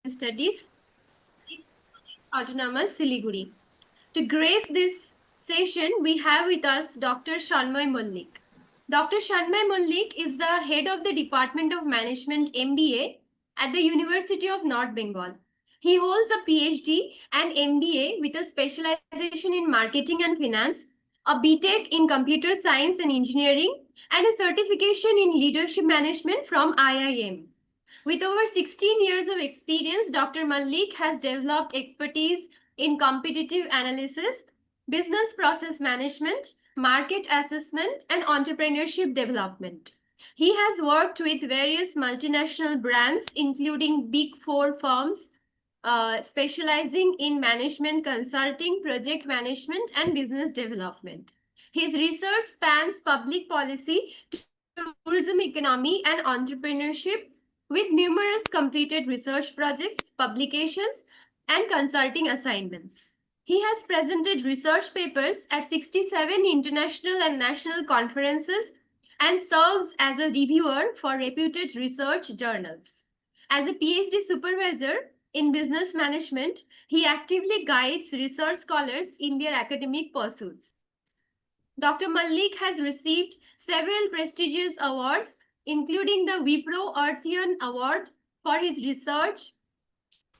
Studies, Autonomous Siliguri. To grace this session, we have with us Dr. Shanmay Mullik. Dr. Shanmay Mullik is the head of the Department of Management MBA at the University of North Bengal. He holds a PhD and MBA with a specialization in marketing and finance, a BTech in computer science and engineering, and a certification in leadership management from IIM. With over 16 years of experience, Dr. Malik has developed expertise in competitive analysis, business process management, market assessment, and entrepreneurship development. He has worked with various multinational brands, including Big Four firms, specializing in management consulting, project management, and business development. His research spans public policy, tourism economy, and entrepreneurship with numerous completed research projects, publications, and consulting assignments. He has presented research papers at 67 international and national conferences and serves as a reviewer for reputed research journals. As a PhD supervisor in business management, he actively guides research scholars in their academic pursuits. Dr. Malik has received several prestigious awards, including the Wipro Earthian Award for his research,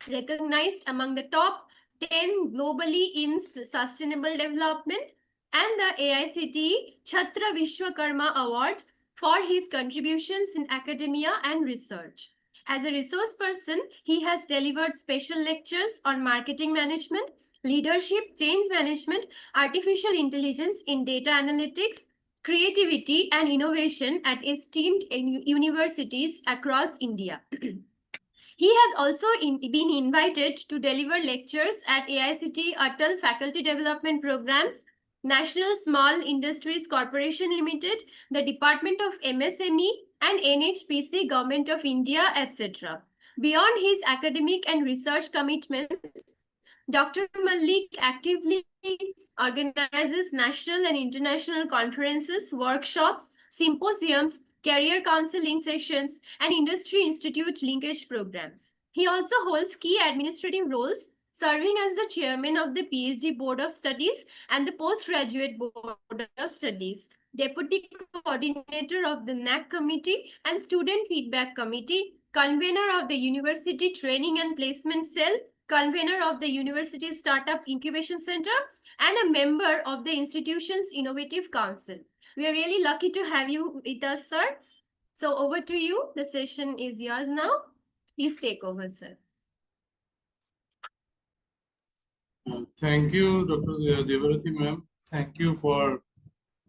recognized among the top 10 globally in sustainable development, and the AICTE Chhatra Vishwakarma Award for his contributions in academia and research. As a resource person, he has delivered special lectures on marketing management, leadership, change management, artificial intelligence in data analytics, creativity, and innovation at esteemed universities across India. He has also been invited to deliver lectures at AICTE ATAL Faculty Development Programs, National Small Industries Corporation Limited, the Department of MSME, and NHPC, Government of India, etc. Beyond his academic and research commitments, Dr. Malik actively organizes national and international conferences, workshops, symposiums, career counseling sessions, and industry institute linkage programs. He also holds key administrative roles, serving as the chairman of the PhD Board of Studies and the Postgraduate Board of Studies, deputy coordinator of the NAC Committee and Student Feedback Committee, convener of the University Training and Placement Cell, convener of the University Startup Incubation Center, and a member of the institution's Innovative Council. We are really lucky to have you with us, sir. So over to you. The session is yours now. Please take over, sir. Thank you, Dr. Devarati ma'am. Thank you for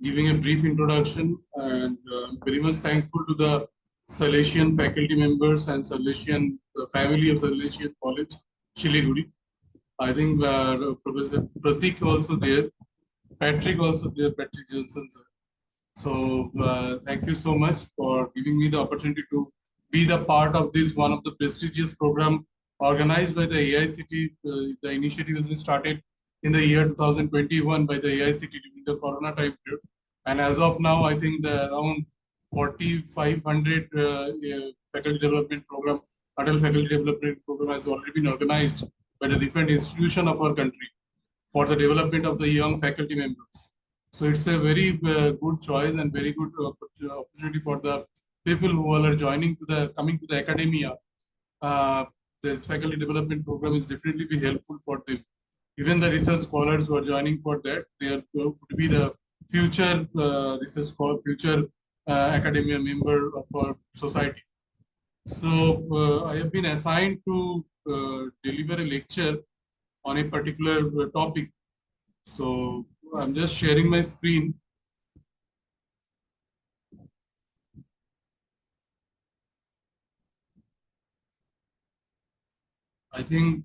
giving a brief introduction, and very much thankful to the Salesian faculty members and Salesian family of Salesian College, Siliguri. I think Professor Pratik also there, Patrick also there, Patrick Johnson sir. So thank you so much for giving me the opportunity to be the part of this one of the prestigious program organized by the AICTE. The initiative has been started in the year 2021 by the AICTE during the Corona time period. And as of now, I think the around 4,500 faculty development program, adult faculty development program has already been organized by the different institutions of our country for the development of the young faculty members. So it's a very good choice and very good opportunity for the people who are coming to the academia. This faculty development program is definitely be helpful for them. Even the research scholars who are joining for that, they are going to be the future research scholar, future academia member of our society. So I have been assigned to deliver a lecture on a particular topic. So I'm just sharing my screen. I think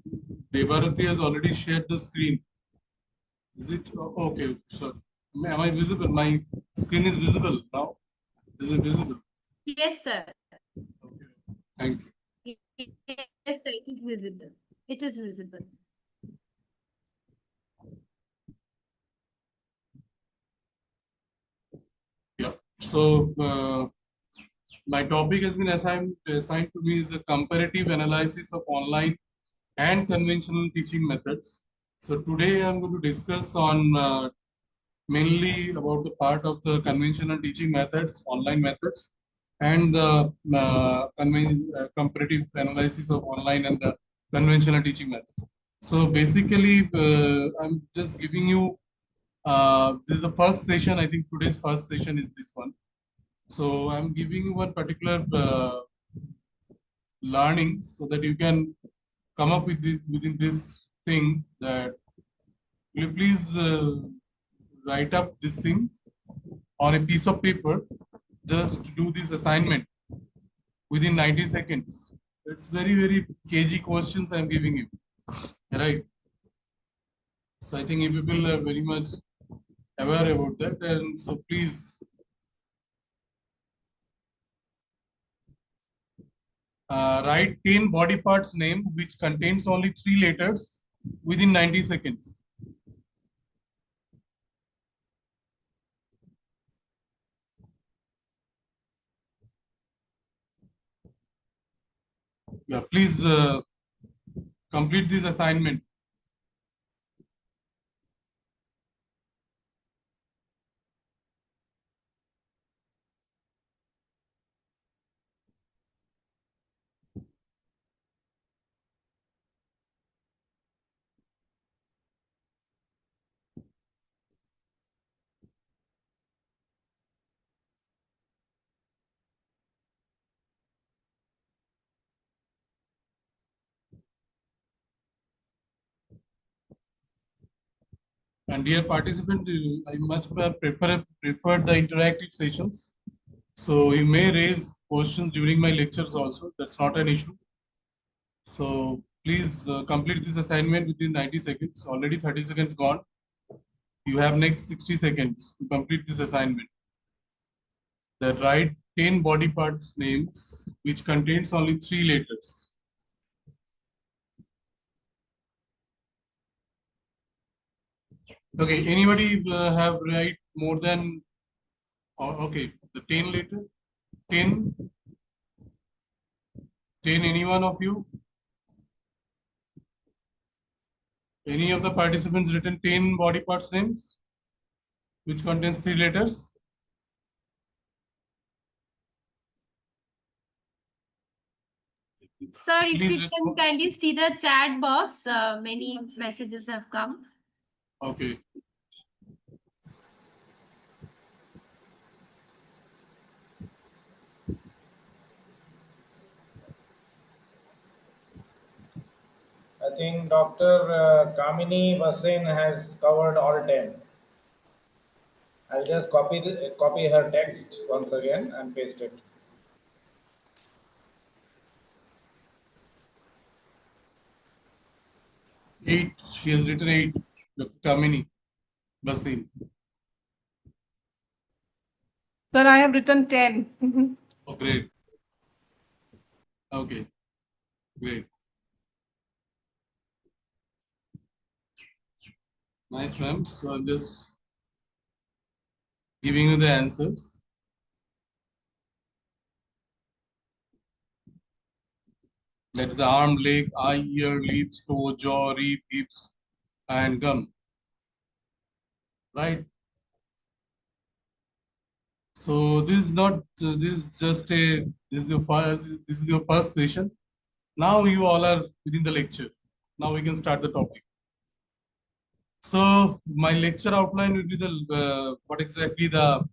Devarati has already shared the screen. Is it? Okay, sorry. Am I visible? My screen is visible now. Is it visible? Yes, sir. Okay. Thank you. Yes, sir. It is visible. It is visible. Yeah. So My topic has been assigned to me is a comparative analysis of online and conventional teaching methods. So today I'm going to discuss on mainly about the part of the conventional teaching methods, online methods, and the comparative analysis of online and the conventional teaching methods. So basically, I'm just giving you, this is the first session. I think today's first session is this one. So I'm giving you one particular learning so that you can come up with within this thing that will you please write up this thing on a piece of paper, just to do this assignment within 90 seconds. It's very, very cagey questions I'm giving you, right? So I think you people are very much aware about that. And so please write 10 body parts name which contains only 3 letters within 90 seconds. Yeah, please complete this assignment. And dear participant, I much prefer the interactive sessions. So you may raise questions during my lectures also. That's not an issue. So please complete this assignment within 90 seconds. Already 30 seconds gone. You have next 60 seconds to complete this assignment. That write 10 body parts names which contains only 3 letters. Okay, anybody have write more than, okay, the 10 letter? 10? 10, any one of you? Any of the participants written 10 body parts names which contains 3 letters? Sir, if Please you can respond. kindly see the chat box, many messages have come. Okay. I think Dr. Kamini Basin has covered all 10. I'll just copy her text once again and paste it. Eight. She has written 8. Dr. Kamini Basin. Sir, I have written 10. Oh, great. Okay. Great. Nice, ma'am. So I'm just giving you the answers. That is the arm, leg, eye, ear, lips, toe, jaw, rib, hips, and gum. Right. So this is not. This is just a. This is your first. This is your first session. Now you all are within the lecture. Now we can start the topic. So my lecture outline will be the what exactly the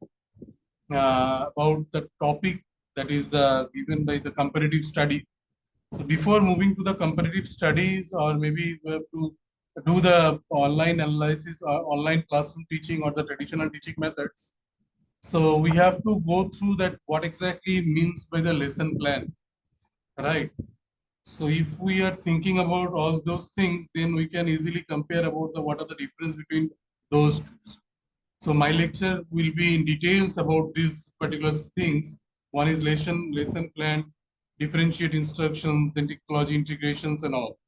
about the topic that is given by the comparative study. So before moving to the comparative studies, or maybe we have to do the online analysis or online classroom teaching or the traditional teaching methods. So we have to go through that what exactly means by the lesson plan, right? So if we are thinking about all those things, then we can easily compare about the what are the difference between those two. So my lecture will be in details about these particular things. One is lesson plan, differentiate instructions, then technology integrations and all.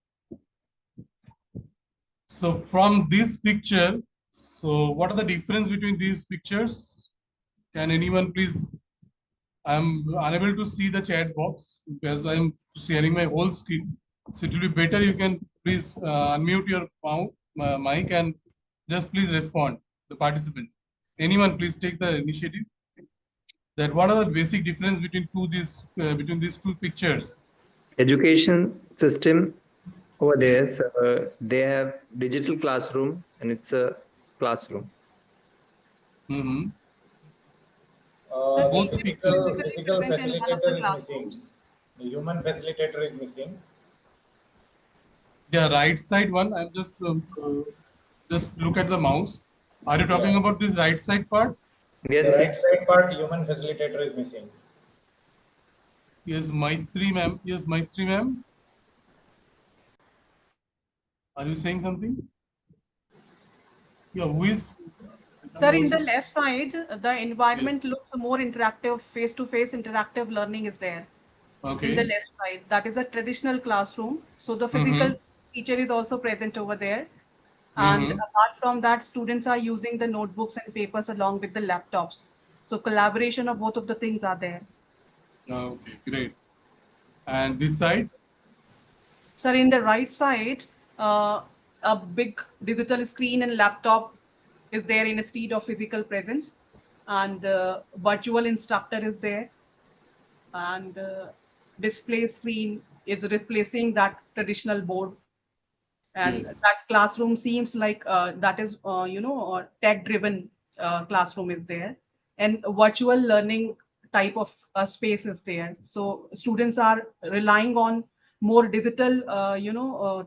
So from this picture, so what are the difference between these pictures? Can anyone please I'm unable to see the chat box because I'm sharing my whole screen. So it will be better you can please unmute your mic and just please respond, the participant. Anyone, please take the initiative. That what are the basic difference between between these two pictures? Education system over there, so, they have digital classroom and it's a classroom. Mm-hmm. So Both the teacher is pictures. Physical physically present in one of the facilitator is missing. classrooms. The human facilitator is missing. The right side one, I'm just look at the mouse. Are you talking Yeah. about this right side part? The Yes, right side part, human facilitator is missing. Yes, Maitri ma'am. Yes, Maitri ma'am. Are you saying something? Yeah, who is? I Sir, can't in also the left side, the environment Yes. looks more interactive, face-to-face interactive learning is there. In the Okay. left side, that is a traditional classroom. So the Mm-hmm. physical teacher is also present over there. And Mm-hmm. apart from that, students are using the notebooks and papers along with the laptops. So collaboration of both of the things are there. Okay, great. And this side? Sir, in the right side, a big digital screen and laptop is there instead of physical presence. And virtual instructor is there. And display screen is replacing that traditional board. And Yes. that classroom seems like that is, tech driven classroom is there. And virtual learning type of space is there. So students are relying on more digital,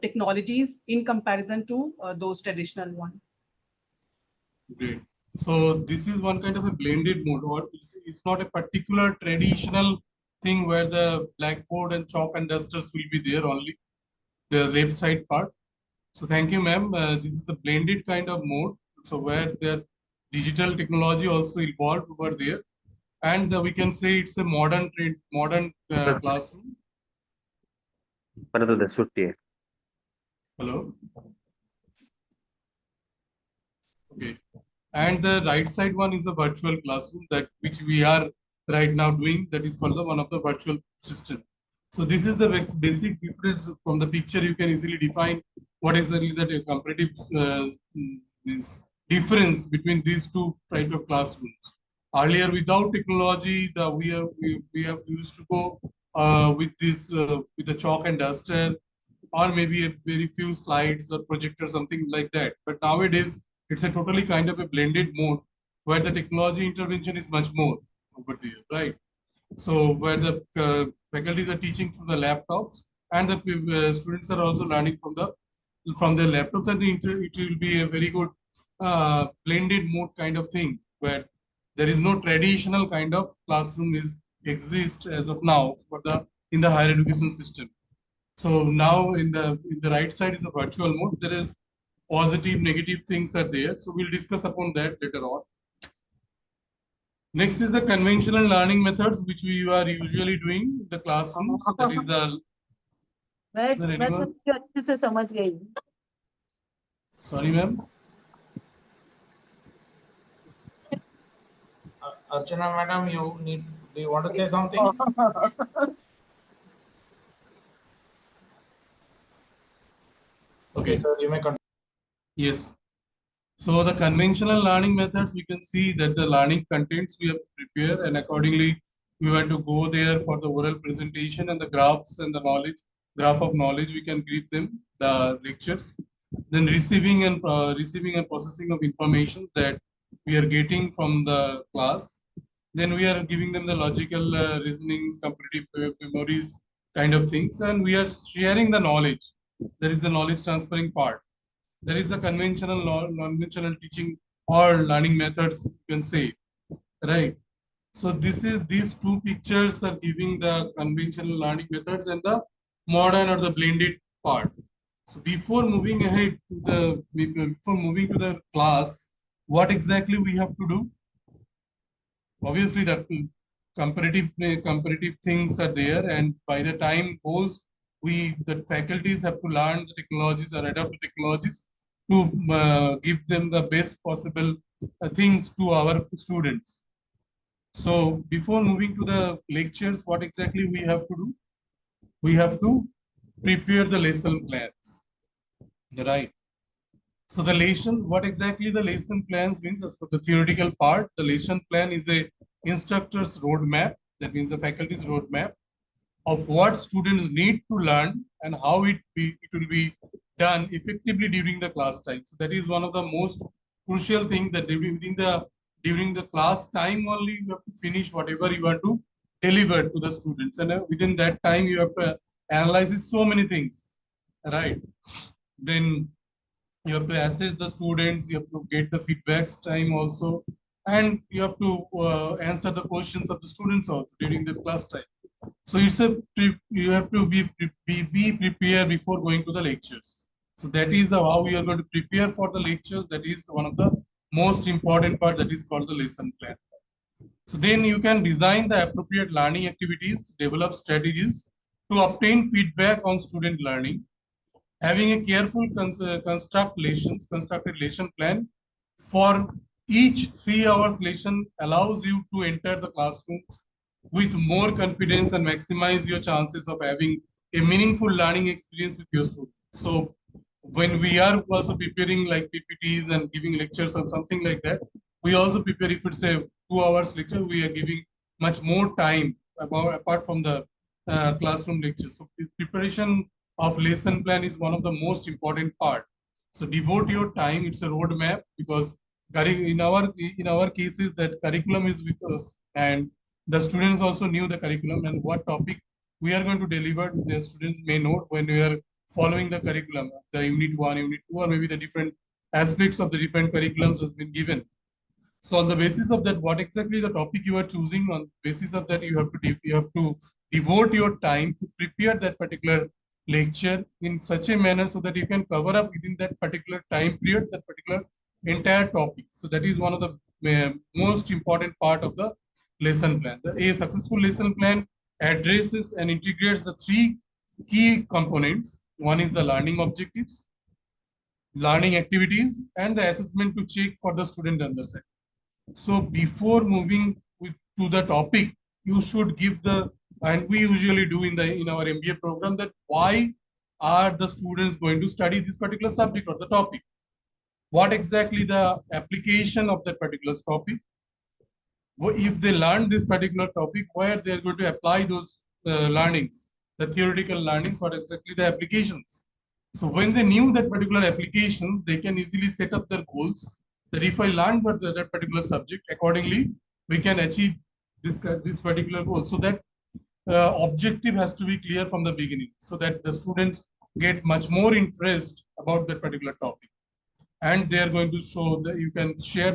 technologies in comparison to those traditional one. Great. So this is one kind of a blended mode, or it's not a particular traditional thing where the blackboard and chalk and dusters will be there only, the left side part. So thank you, ma'am. This is the blended kind of mode. So where the digital technology also evolved over there, and we can say it's a modern classroom. ಬರ್ತದೆ ಸುಟ್ಟಿ. Hello. Okay. And the right side one is a virtual classroom that which we are right now doing. That is called the one of the virtual system. So this is the basic difference from the picture. You can easily define what is the comparative means difference between these two type of classrooms. Earlier, without technology, we have used to go with this with the chalk and duster, or maybe a very few slides or projector, something like that. But nowadays, it's a totally kind of a blended mode where the technology intervention is much more over there, right? So where the faculties are teaching through the laptops, and the students are also learning from their laptops, and it will be a very good blended mode kind of thing where there is no traditional kind of classroom is exist as of now for the in the higher education system. So now in the right side is the virtual mode. There is positive, negative things are there. So we'll discuss upon that later on. Next is the conventional learning methods, which we are usually doing in the classrooms. That is the. Sorry, ma'am. Archana madam, do you want to say something? Okay, sir, you may continue. Yes. So the conventional learning methods, we can see that the learning contents we have prepared, and accordingly we want to go there for the oral presentation, and the graphs and the graph of knowledge, we can give them the lectures. Then receiving and processing of information that we are getting from the class. Then we are giving them the logical reasonings, comparative memories kind of things, and we are sharing the knowledge. There is the knowledge transferring part. There is the conventional teaching or learning methods, you can say, right? So these two pictures are giving the conventional learning methods and the modern or the blended part. So before moving ahead to before moving to the class, what exactly we have to do? Obviously, the comparative things are there, and by the time goes, the faculties have to learn the technologies or adapt the technologies to give them the best possible things to our students. So before moving to the lectures, what exactly we have to do? We have to prepare the lesson plans, right? So the lesson, what exactly the lesson plans means, as for the theoretical part, the lesson plan is a instructor's roadmap. That means the faculty's roadmap of what students need to learn and how it will be done effectively during the class time. So that is one of the most crucial thing, that during the class time only you have to finish whatever you want to deliver to the students, and within that time you have to analyze so many things, right? Then you have to assess the students, you have to get the feedbacks time also, and you have to answer the questions of the students also during the class time. So it's a you have to be prepared before going to the lectures. So that is how we are going to prepare for the lectures. That is one of the most important part, that is called the lesson plan. So then you can design the appropriate learning activities, develop strategies to obtain feedback on student learning. Having a careful constructed lesson plan for each 3 hours lesson allows you to enter the classrooms with more confidence and maximize your chances of having a meaningful learning experience with your students. So when we are also preparing like PPTs and giving lectures or something like that, we also prepare, if it's a 2 hours lecture, we are giving much more time apart from the classroom lectures. So preparation of lesson plan is one of the most important part. So devote your time. It's a roadmap, because in our cases that curriculum is with us, and the students also knew the curriculum and what topic we are going to deliver. The students may know when we are following the curriculum, the unit 1, unit 2, or maybe the different aspects of the different curriculums has been given. So on the basis of that, what exactly the topic you are choosing, on the basis of that, you have to devote your time to prepare that particular lecture in such a manner so that you can cover up within that particular time period, that particular entire topic. So that is one of the most important part of the lesson plan. A successful lesson plan addresses and integrates the 3 key components. One is the learning objectives, learning activities, and the assessment to check for the student understanding. So before moving to the topic, you should give the, and we usually do in our MBA program, that why are the students going to study this particular subject or the topic? What exactly the application of that particular topic? If they learn this particular topic, where they are going to apply those learnings, the theoretical learnings, what exactly the applications? So when they knew that particular applications, they can easily set up their goals, that if I learn that particular subject, accordingly, we can achieve this particular goal. So that objective has to be clear from the beginning, so that the students get much more interest about that particular topic. And they are going to show that you can share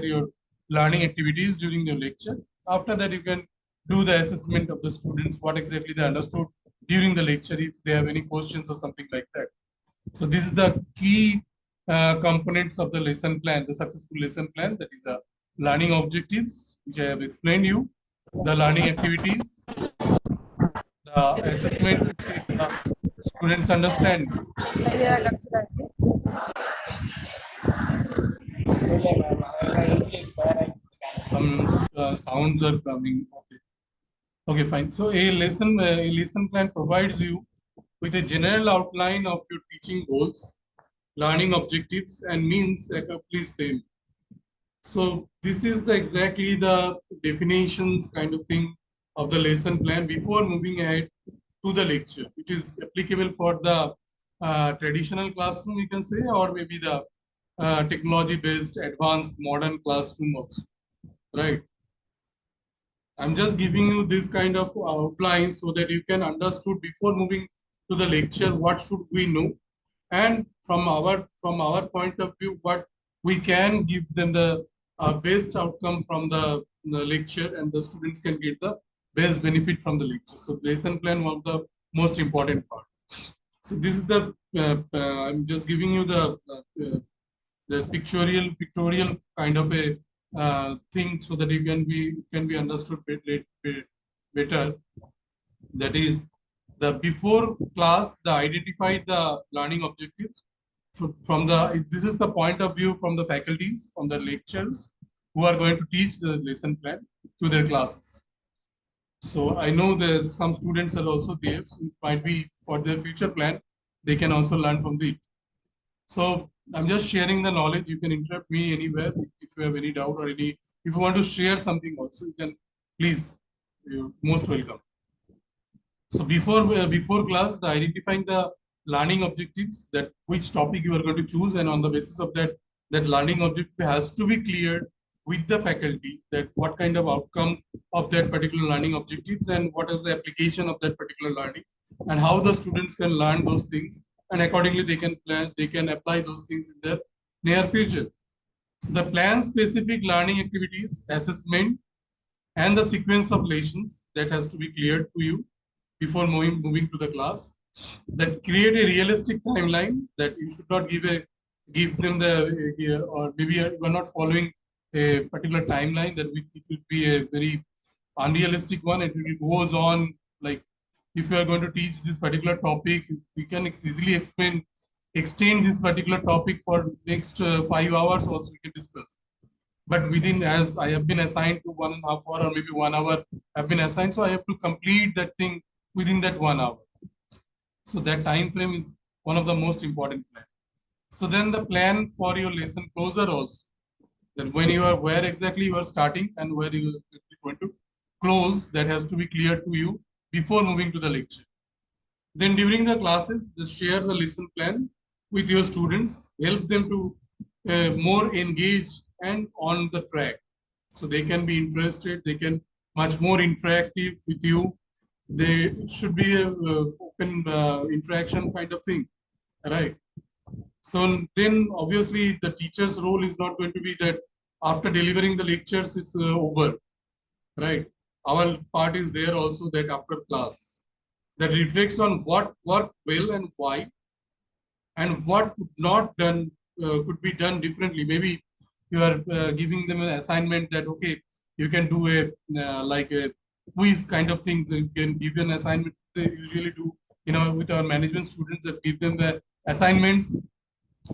your learning activities during your lecture. After that, you can do the assessment of the students, what exactly they understood during the lecture, if they have any questions or something like that. So this is the key components of the lesson plan, the successful lesson plan. That is the learning objectives, which I have explained you, the learning activities, the assessment to check the students' understanding. Some sounds are coming. Okay. Okay, fine. So a lesson plan provides you with a general outline of your teaching goals, learning objectives, and means to accomplish them. So this is exactly the definitions kind of thing of the lesson plan before moving ahead to the lecture. It is applicable for the traditional classroom, you can say, or maybe the technology-based advanced modern classroom also, right? I'm just giving you this kind of outline so that you can understood before moving to the lecture what should we know, and from our point of view what we can give them the best outcome from the lecture, and the students can get the best benefit from the lecture. So lesson plan, one of the most important part. So this is the I'm just giving you the pictorial kind of a thing, so that you can be understood better. That is, the before class, the identify the learning objectives from the, this is the point of view from the faculties, from the lectures. who are going to teach the lesson plan to their classes. So I know that some students are also there, so it might be for their future plan, they can also learn from it. So I'm just sharing the knowledge. You can interrupt me anywhere if you have any doubt or any, if you want to share something also, you can, please, you're most welcome. So before class, the identifying the learning objectives, that which topic you are going to choose, and on the basis of that, that learning objective has to be cleared with the faculty, that what kind of outcome of that particular learning objectives and what is the application of that particular learning, and how the students can learn those things, and accordingly they can plan, they can apply those things in their near future. So the plan specific learning activities, assessment, and the sequence of lessons that has to be cleared to you before moving to the class, that create a realistic timeline, that you should not give them the or maybe you are not following a particular timeline, that it will be a very unrealistic one. It will goes on, like if you are going to teach this particular topic, you can easily extend this particular topic for next 5 hours also we can discuss. But within, as I have been assigned to 1.5 hour or maybe 1 hour have been assigned, so I have to complete that thing within that 1 hour. So that time frame is one of the most important plan. So then the plan for your lesson closer also, that when you are, where exactly you are starting and where you are going to close, that has to be clear to you before moving to the lecture. Then during the classes, just share the lesson plan with your students, help them to more engaged and on the track. So they can be interested, they can much more interactive with you. They should be a open interaction kind of thing, right? So then obviously the teacher's role is not going to be that after delivering the lectures, it's over, right? Our part is there also, that after class, that reflects on what worked well and why, and what could not done could be done differently. Maybe you are giving them an assignment that okay, you can do a like a quiz kind of thing. So you can give an assignment. They usually do, you know, with our management students, that give them the assignments,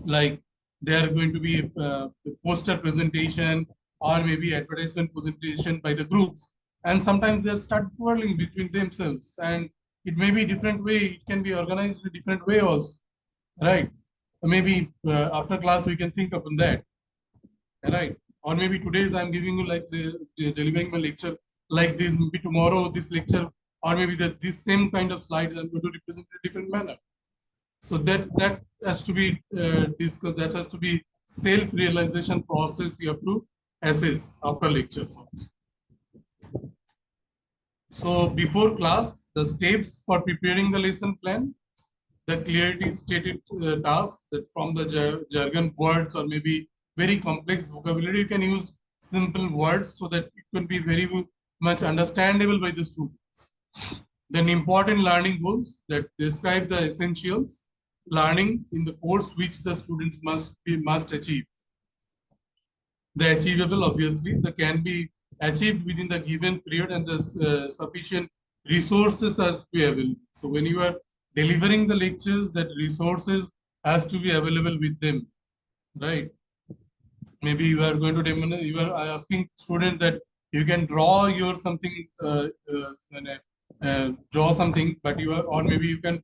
like they are going to be a poster presentation or maybe advertisement presentation by the groups, and sometimes they'll start quarreling between themselves, and it may be different way, it can be organized in a different way also, right? Maybe after class we can think upon that, right? Or maybe today's I'm giving you like delivering my lecture like this, maybe tomorrow this lecture, or maybe this same kind of slides I'm going to represent in a different manner. So that has to be discussed. That has to be self-realization process you have to assess after lectures also. So before class, the steps for preparing the lesson plan, the clarity stated tasks, that from the jargon words or maybe very complex vocabulary, you can use simple words so that it can be very much understandable by the students. Then important learning goals that describe the essentials learning in the course which the students must achieve. The achievable, obviously, that can be achieved within the given period, and the sufficient resources are to be available. So when you are delivering the lectures, that resources has to be available with them, right? Maybe you are going to demonstrate, you are asking student that you can draw your something, draw something, but you are, or maybe you can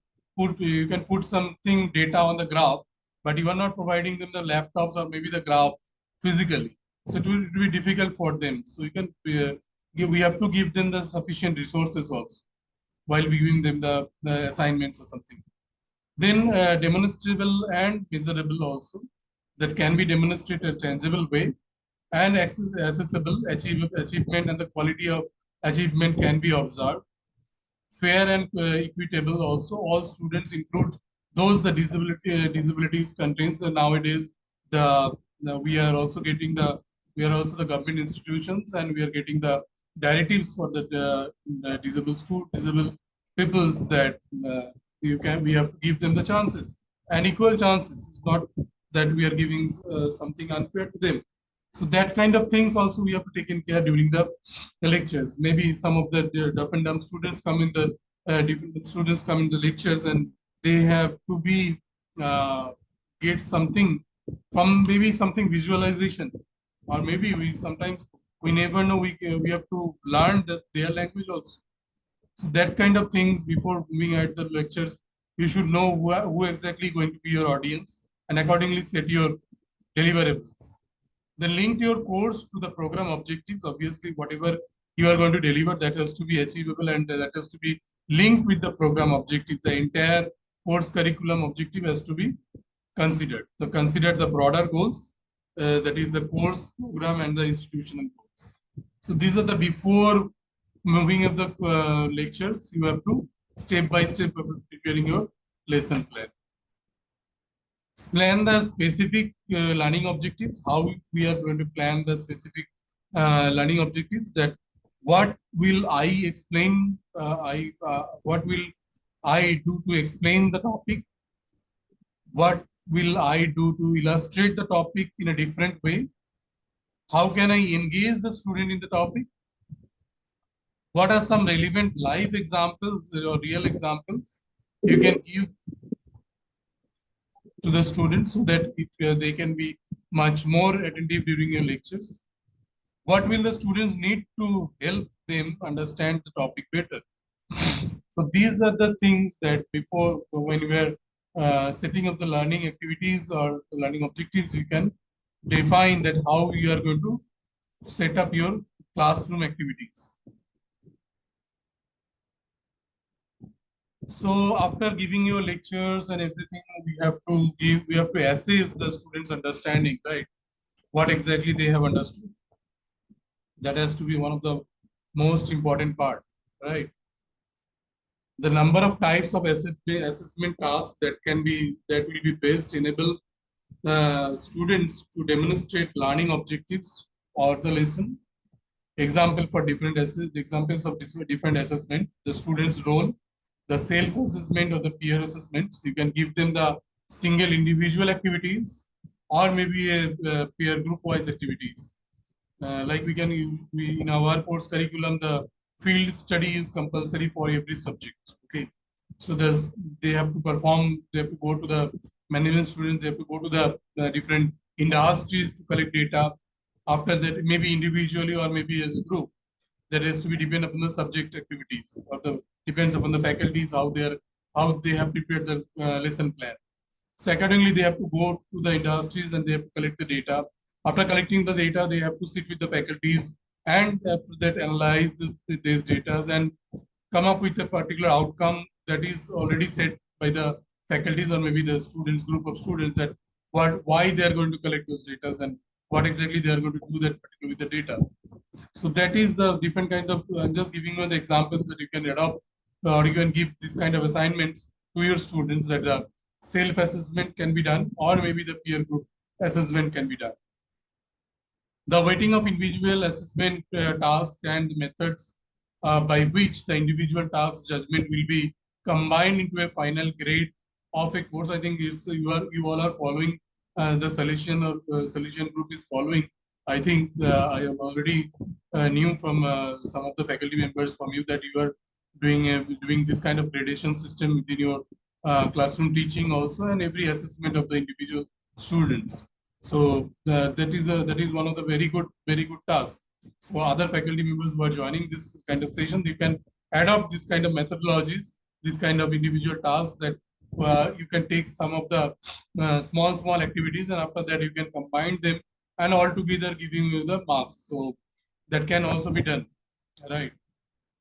put something data on the graph, but you are not providing them the laptops or maybe the graph physically. So it will be difficult for them. So you can we have to give them the sufficient resources also while giving them the assignments or something. Then demonstrable and measurable also, that can be demonstrated in a tangible way, and accessible achievement, and the quality of achievement can be observed. Fair and equitable also, all students include those the disabilities contains. And nowadays we are also getting we are also the government institutions, and we are getting the directives for the disabled peoples, that we have to give them the chances and equal chances. It's not that we are giving something unfair to them. So that kind of things also we have to take in care during the lectures. Maybe some of the deaf and dumb students come in the different students come in the lectures, and they have to be get something from maybe something visualization, or maybe we sometimes we never know we have to learn their language also. So that kind of things before moving at the lectures, you should know who exactly going to be your audience and accordingly set your deliverables. Then link your course to the program objectives. Obviously, whatever you are going to deliver, that has to be achievable and that has to be linked with the program objective. The entire course curriculum objective has to be considered. So consider the broader goals, that is the course program and the institutional goals. So these are the before moving of the lectures, you have to step by step preparing your lesson plan. Plan the specific learning objectives, how we are going to plan the specific learning objectives, that what will I explain, what will I do to explain the topic, what will I do to illustrate the topic in a different way, how can I engage the student in the topic, what are some relevant live examples or real examples you can give to the students so that they can be much more attentive during your lectures. What will the students need to help them understand the topic better? So these are the things that before, when we are setting up the learning activities or the learning objectives, you can define that how you are going to set up your classroom activities. So after giving your lectures and everything, we have to assess the students' understanding, right? What exactly they have understood. That has to be one of the most important part, right? The number of types of assessment tasks that will be best enable students to demonstrate learning objectives or the lesson. Examples of different assessment, the student's role, the self-assessment or the peer assessments. You can give them the single individual activities or maybe a peer group-wise activities. Like we can use, in our course curriculum, the field study is compulsory for every subject. Okay, so they have to perform. They have to go to the management students. They have to go to the different industries to collect data. After that, maybe individually or maybe as a group. That has to be depend upon the subject activities or depends upon the faculties how they have prepared the lesson plan. So accordingly, they have to go to the industries and they have to collect the data. After collecting the data, they have to sit with the faculties and after that analyze these data and come up with a particular outcome that is already set by the faculties or maybe the students, group of students, that why they are going to collect those data and what exactly they are going to do that particular with the data. So that is the different kind of, I'm just giving you the examples that you can adopt or you can give this kind of assignments to your students, that self-assessment can be done or maybe the peer group assessment can be done. The weighting of individual assessment tasks and methods by which the individual task judgment will be combined into a final grade of a course. I think is you all are following the Salesian or Salesian group is following. I think I am already knew from some of the faculty members from you that you are doing this kind of gradation system within your classroom teaching also, and every assessment of the individual students. So that is one of the very good tasks. For other faculty members who are joining this kind of session, you can adopt this kind of methodologies, this kind of individual tasks, that you can take some of the small activities and after that you can combine them and all together giving you the marks. So that can also be done, right?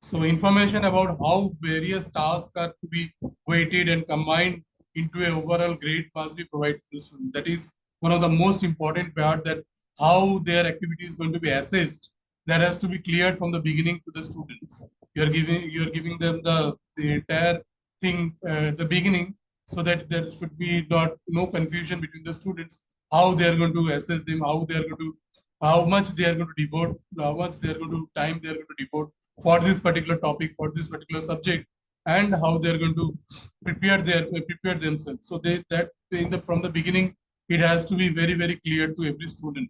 So information about how various tasks are to be weighted and combined into an overall grade must be provided to the student. That is one of the most important part, that how their activity is going to be assessed. That has to be cleared from the beginning to the students. You are giving them the entire thing at the beginning, so that there should be no confusion between the students, how they are going to assess them, how much they are going to devote, how much they are going to time they are going to devote for this particular topic, for this particular subject, and how they are going to prepare themselves. So from the beginning, it has to be very clear to every student,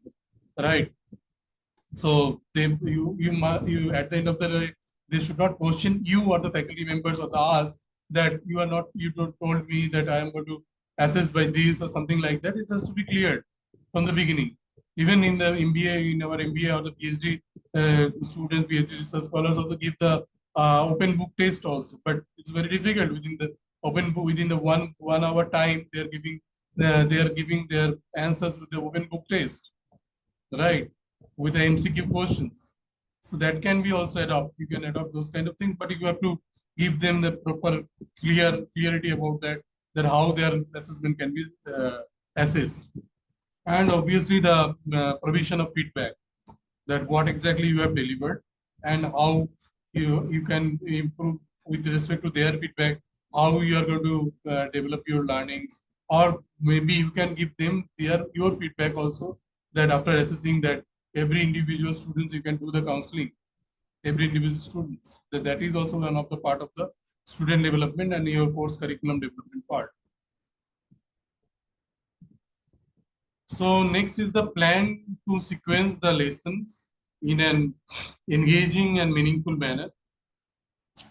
right? So you at the end of the day, they should not question you or the faculty members or the us, that you don't told me that I am going to assess by this or something like that. It has to be cleared from the beginning. Even in the MBA, in our MBA or the PhD students, PhD research scholars also give the open book test also, but it's very difficult within the open book, within the one hour time they are giving their answers with the open book test, right, with the MCQ questions. So that can be also adopt. You can adopt those kind of things, but you have to give them the proper clarity about that how their assessment can be assessed, and obviously the provision of feedback, that what exactly you have delivered and how you can improve with respect to their feedback, how you are going to develop your learnings, or maybe you can give them your feedback also, that after assessing that every individual students you can do the counseling, every individual students, that is also one of the part of the student development and your course curriculum development part. So next is the plan to sequence the lessons in an engaging and meaningful manner.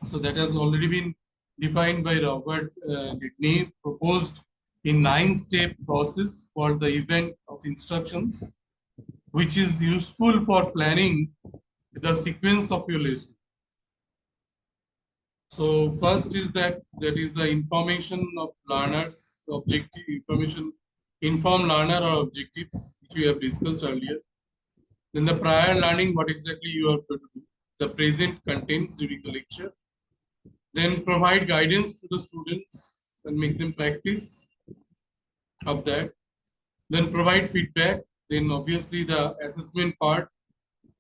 So that has already been defined by Robert Gagne, proposed in 9-step process called the event of instructions, which is useful for planning the sequence of your lesson. So first is that is the information of learners, objective information, inform learner or objectives, which we have discussed earlier. Then the prior learning, what exactly you are going to do, the present contents during the lecture. Then provide guidance to the students and make them practice of that. Then provide feedback. Then obviously the assessment part,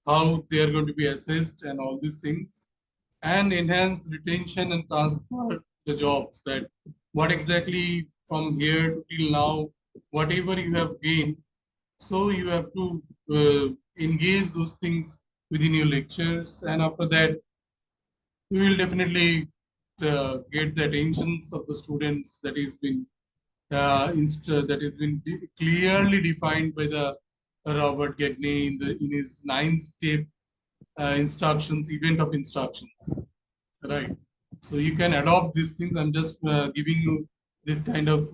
how they are going to be assessed and all these things. And enhance retention and transfer the jobs, that what exactly from here till now, whatever you have gained, so you have to engage those things within your lectures, and after that you will definitely get the attentions of the students, that is been clearly defined by the Robert Gagne in his 9-step instructions, event of instructions, right? So you can adopt these things. I'm just giving you this kind of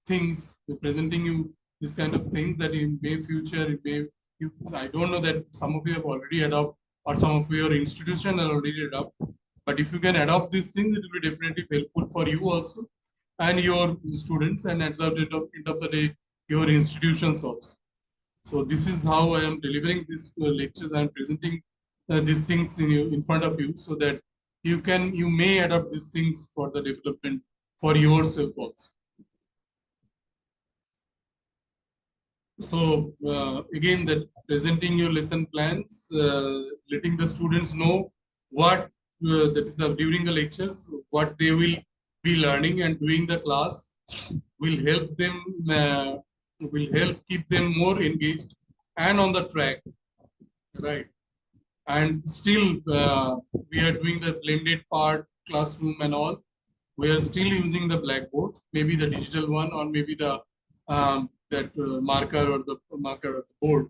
things, presenting you this kind of things, that in may future it may I don't know that some of you have already adopted, or some of your institution are already adopt, but if you can adopt these things, it will be definitely helpful for you also and your students, and at the end of the day your institutions also. So this is how I am delivering these lectures. I am presenting these things in front of you, so that you may adopt these things for the development for yourself also. So again, that presenting your lesson plans, letting the students know what that is during the lectures, what they will be learning and doing the class, will help them will help keep them more engaged and on the track, right? And still we are doing the blended part classroom and all. We are still using the blackboard, maybe the digital one, or maybe the that marker or the marker of the board.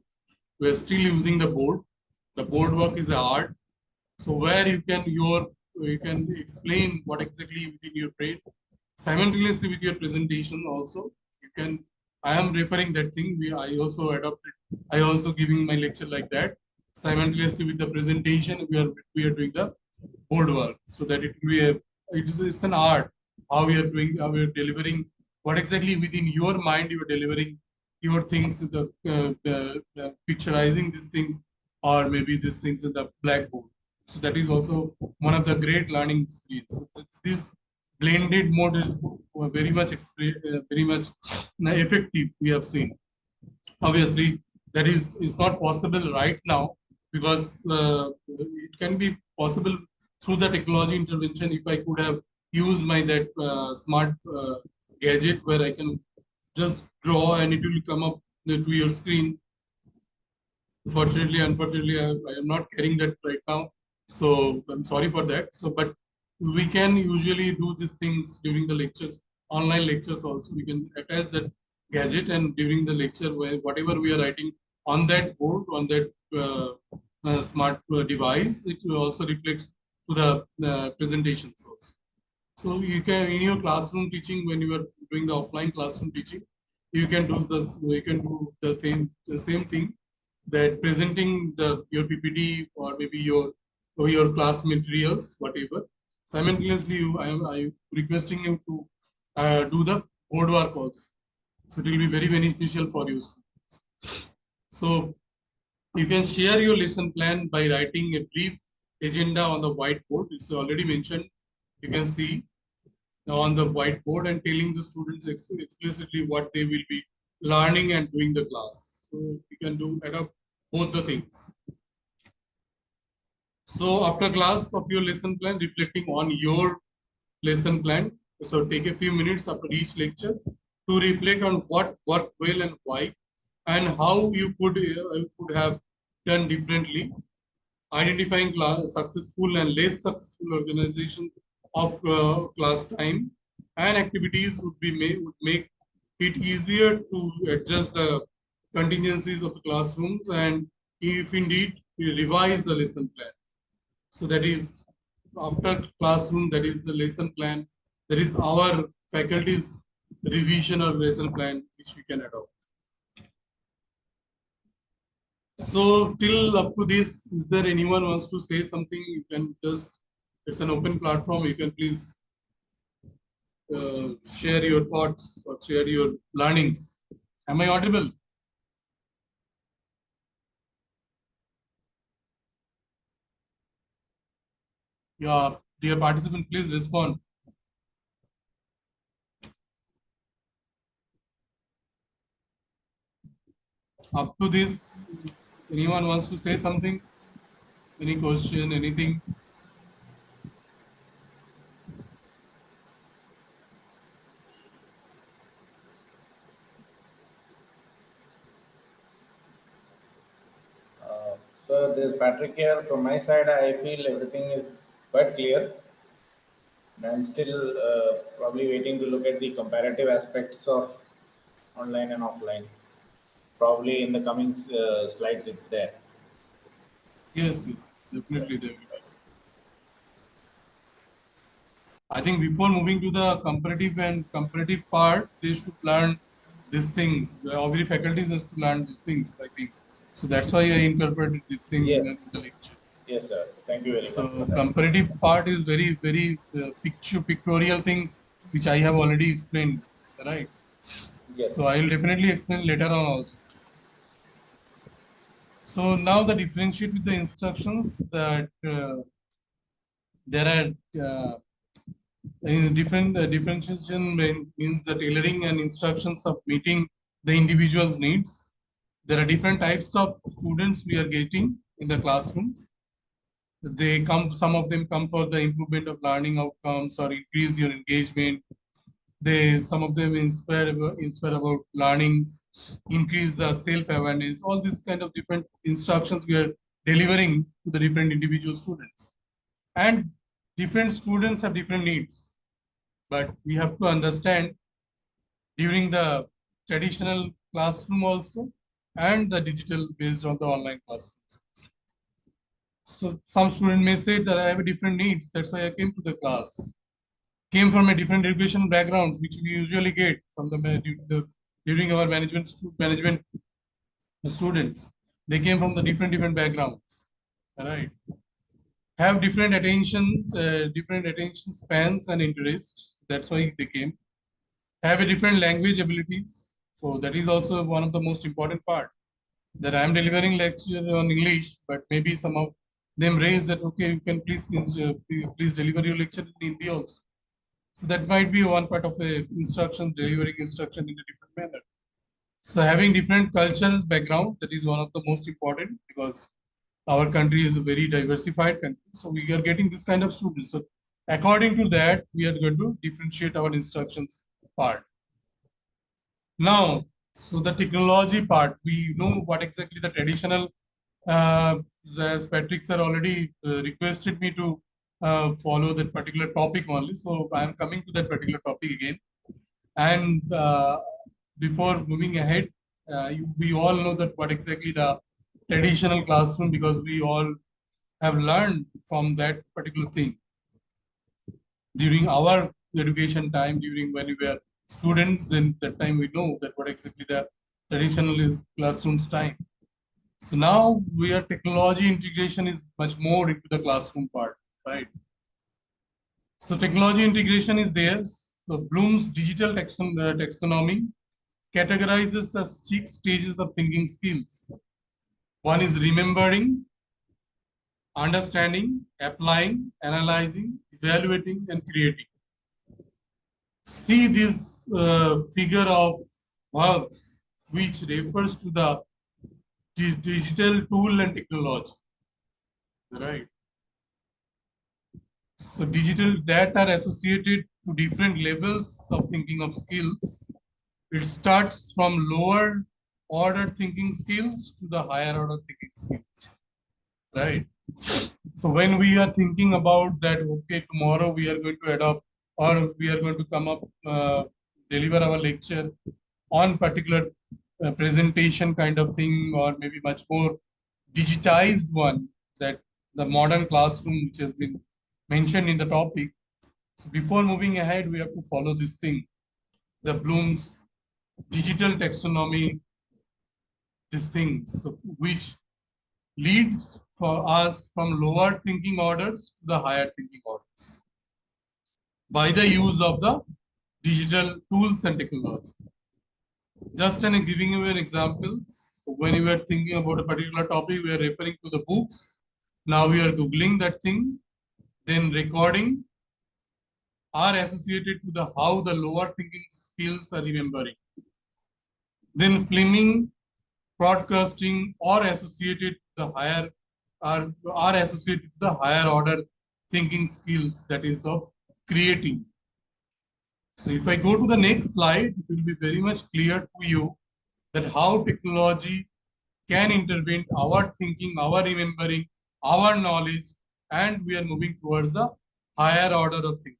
We are still using the board. The board work is an art. So where you can explain what exactly within your brain, simultaneously with your presentation also. You can, I am referring that thing. I also adopted, I also giving my lecture like that. Simultaneously with the presentation, we are doing the board work, so that it will be it's an art, how we are doing, how we are delivering, what exactly within your mind you are delivering your things, the picturizing these things, or maybe these things in the blackboard. So that is also one of the great learning experience. So this blended mode is very much very much effective, we have seen. Obviously that is not possible right now, because it can be possible through the technology intervention. If I could have used my that smart gadget, where I can just draw and it will come up to your screen. Unfortunately, I am not carrying that right now, so I'm sorry for that. So but we can usually do these things during the lectures, online lectures also. We can attach that gadget, and during the lecture, where whatever we are writing on that board, on that smart device, it also reflects to the presentations also. So you can, in your classroom teaching, when you are doing the offline classroom teaching, you can do the same thing, that presenting your PPT or maybe your class materials, whatever. Simultaneously, I requesting you to do the board work also. So it will be very beneficial for you. So you can share your lesson plan by writing a brief agenda on the whiteboard. It's already mentioned. You can see on the whiteboard and telling the students explicitly what they will be learning and doing the class. So you can adopt both the things. So after class of your lesson plan, reflecting on your lesson plan. So take a few minutes after each lecture to reflect on what worked well and why, and how you could have done differently. Identifying successful and less successful organization of class time and activities would make it easier to adjust the contingencies of the classrooms, and if indeed we revise the lesson plan. So that is after classroom, that is the lesson plan, that is our faculty's revision or lesson plan which we can adopt. So till up to this, is there anyone wants to say something? You can just, it's an open platform. You can please share your thoughts or share your learnings. Am I audible? Yeah, dear participant, please respond. Up to this, anyone wants to say something? Any question, anything? So this is Patrick here. From my side, I feel everything is quite clear. I'm still probably waiting to look at the comparative aspects of online and offline. Probably in the coming slides, it's there. Yes, definitely Yes. there will be. I think before moving to the comparative part, they should learn these things. Every faculty has to learn these things, I think. So that's why I incorporated the thing Yes. in the lecture. Yes, sir. Thank you very much. So comparative part is very pictorial things which I have already explained, right? Yes. So I will definitely explain later on also. So now the differentiate with the instructions, that there are differentiation means the tailoring and instructions of meeting the individual's needs. There are different types of students we are getting in the classrooms. Some of them come for the improvement of learning outcomes or increase your engagement. Some of them inspire about learnings, increase the self-awareness. All these kind of different instructions we are delivering to the different individual students. And different students have different needs. But we have to understand during the traditional classroom also and the digital based on the online classrooms. So some student may say that I have different needs, that's why I came to the class. Came from a different education backgrounds, which we usually get from during our management students. They came from the different backgrounds, right? Have different attention spans and interests. That's why they came. Have a different language abilities. So that is also one of the most important part. That I am delivering lecture on English, but maybe some of them raise that, okay, you can please deliver your lecture in Hindi also. So that might be one part of a delivering instruction in a different manner. So having different cultural background, that is one of the most important, because our country is a very diversified country. So we are getting this kind of students. So according to that, we are going to differentiate our instructions part. Now, so the technology part, we know what exactly the traditional, as Patrick sir already requested me to follow that particular topic only. So I am coming to that particular topic again. And before moving ahead, we all know that what exactly the traditional classroom, because we all have learned from that particular thing during our education time, during when we were students, then that time we know that what exactly the traditional is classroom's time. So now we are technology integration is much more into the classroom part, right? So technology integration is there. So Bloom's digital taxonomy categorizes as 6 stages of thinking skills. One is remembering, understanding, applying, analyzing, evaluating, and creating. See this figure of verbs, which refers to the digital tool and technology, right? So digital that are associated to different levels of thinking of skills. It starts from lower order thinking skills to the higher order thinking skills, right? So when we are thinking about that, okay, tomorrow we are going to adopt or we are going to come up, deliver our lecture on particular presentation kind of thing, or maybe much more digitized one, that the modern classroom which has been mentioned in the topic. So before moving ahead, we have to follow this thing, the Bloom's digital taxonomy, this thing, so which leads for us from lower thinking orders to the higher thinking orders by the use of the digital tools and technology. Just giving you an example, so when you are thinking about a particular topic, we are referring to the books. Now we are Googling that thing, then recording are associated to the how the lower thinking skills are remembering. Then filming, broadcasting are associated to the higher are associated to the higher order thinking skills, that is of creating. So if I go to the next slide, it will be very much clear to you that how technology can intervene our thinking, our remembering, our knowledge, and we are moving towards the higher order of thinking.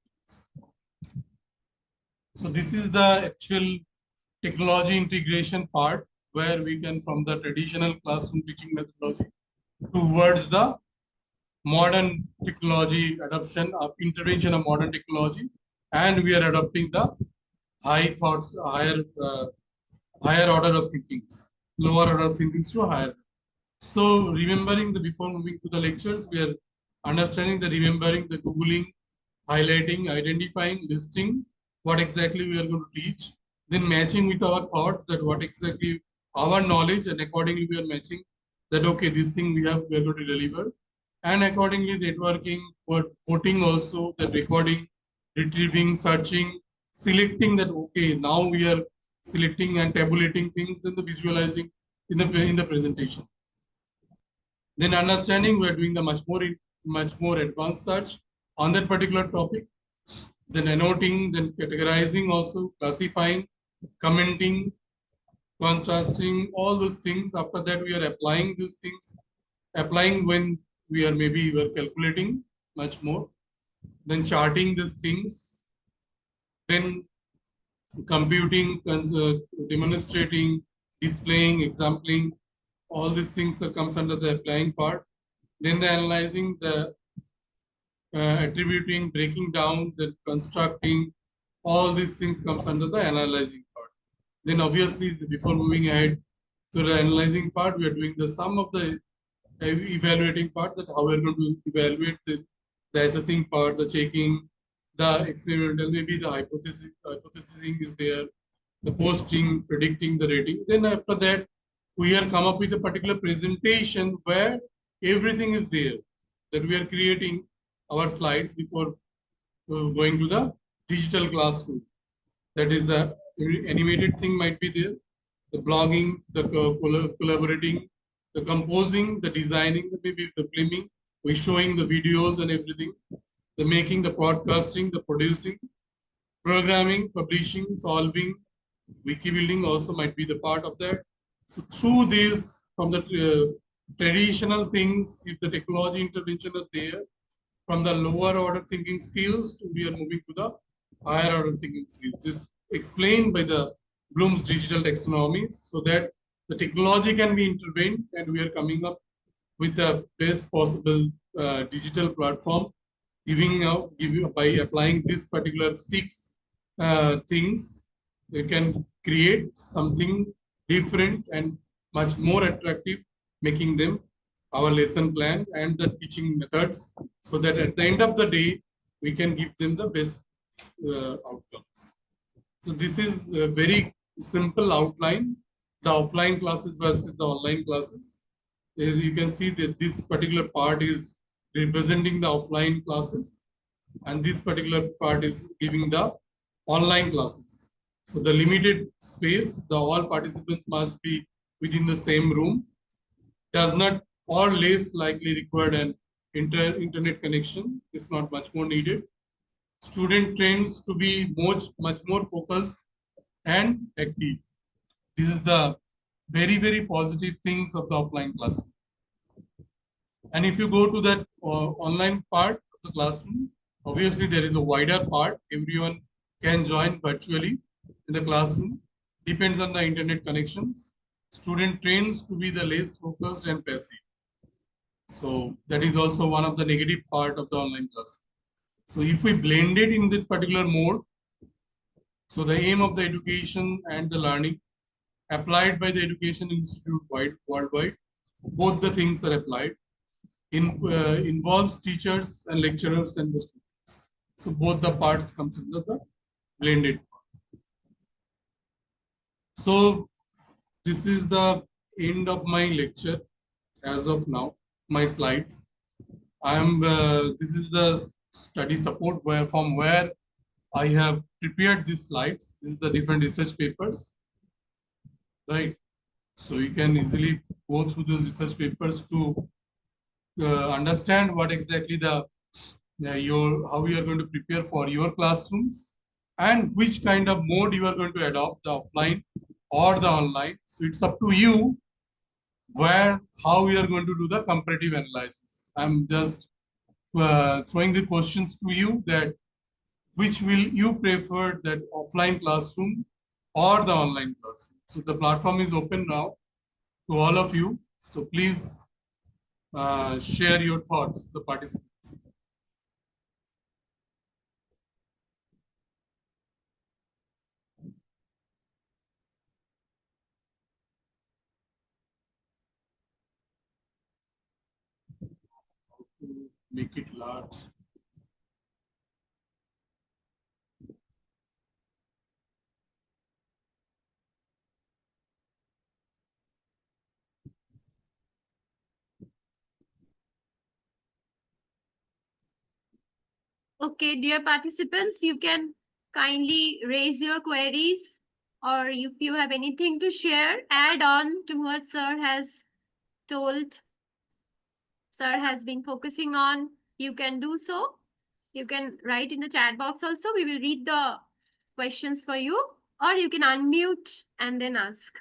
So this is the actual technology integration part, where we can from the traditional classroom teaching methodology towards the modern technology adoption of intervention of modern technology, and we are adopting the high thoughts, higher order of thinkings, lower order of thinkings to higher. So remembering the before moving to the lectures, we are understanding the remembering, the Googling, highlighting, identifying, listing what exactly we are going to teach, then matching with our thoughts that what exactly our knowledge, and accordingly we are matching that okay, this thing we are going to deliver, and accordingly networking, voting also, the recording, retrieving, searching, selecting that okay, now we are selecting and tabulating things, then the visualizing in the presentation. Then understanding, we are doing the much more advanced search on that particular topic. Then annotating, then categorizing, also classifying, commenting, contrasting, all those things. After that, we are applying these things. Applying when we are calculating much more. Then charting these things. Then computing, demonstrating, displaying, exampling, all these things comes under the applying part. Then the analyzing, the attributing, breaking down, the constructing, all these things comes under the analyzing part. Then obviously, before moving ahead to the analyzing part, we are doing the sum of the evaluating part, that how we are going to evaluate the assessing part, the checking, the experimental, maybe the hypothesizing is there, the posting, predicting the rating. Then after that, we are come up with a particular presentation where everything is there, that we are creating our slides before going to the digital classroom. That is the animated thing might be there, the blogging, the collaborating, the composing, the designing, maybe the filming, we showing the videos and everything, the making, the broadcasting, the producing, programming, publishing, solving, wiki building also might be the part of that. So through this, from the traditional things, if the technology intervention are there, from the lower order thinking skills to we are moving to the higher order thinking skills. This is explained by the Bloom's digital taxonomy, so that the technology can be intervened and we are coming up with the best possible digital platform, by applying this particular 6 things you can create something different and much more attractive, making them our lesson plan and the teaching methods, so that at the end of the day, we can give them the best outcomes. So this is a very simple outline, the offline classes versus the online classes. You can see that this particular part is representing the offline classes, and this particular part is giving the online classes. So the limited space, the all participants must be within the same room, does not or less likely required an internet connection. It's not much more needed. Student trains to be much more focused and active. This is the very positive things of the offline class. And if you go to that online part of the classroom, obviously there is a wider part. Everyone can join virtually in the classroom. Depends on the internet connections. Student trains to be the less focused and passive. So that is also one of the negative part of the online class. So if we blend it in this particular mode, so the aim of the education and the learning applied by the Education Institute worldwide, both the things are applied. Involves teachers and lecturers and the students. So both the parts comes into the blended part. So this is the end of my lecture as of now, my slides. This is the study support from where I have prepared these slides. This is the different research papers, right? So you can easily go through those research papers to understand what exactly the how you are going to prepare for your classrooms and which kind of mode you are going to adopt, the offline or the online. So it's up to you how we are going to do the comparative analysis. I'm just throwing the questions to you, that which will you prefer, that offline classroom or the online classroom. So the platform is open now to all of you. So please share your thoughts, the participants. To make it large. Okay, dear participants, you can kindly raise your queries, or if you have anything to share, add on to what Sir has told, Sir has been focusing on, you can do so. You can write in the chat box also. We will read the questions for you, or you can unmute and then ask.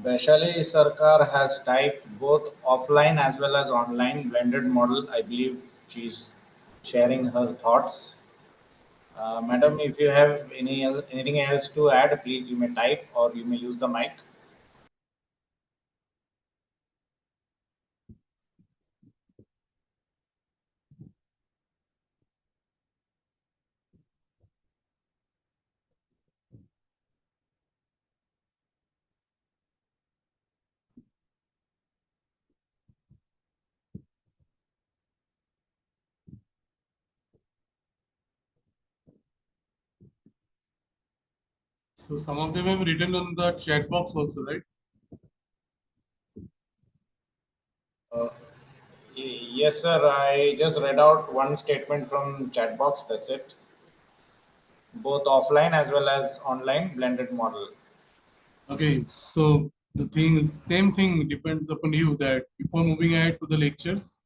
Vaishali Sarkar has typed both offline as well as online blended model. I believe she's sharing her thoughts. Madam, if you have anything else to add, please you may type or you may use the mic. So some of them have written on the chat box also, right? Yes, sir. I just read out one statement from chat box. That's it. Both offline as well as online blended model. Okay, so the same thing depends upon you, that before moving ahead to the lectures,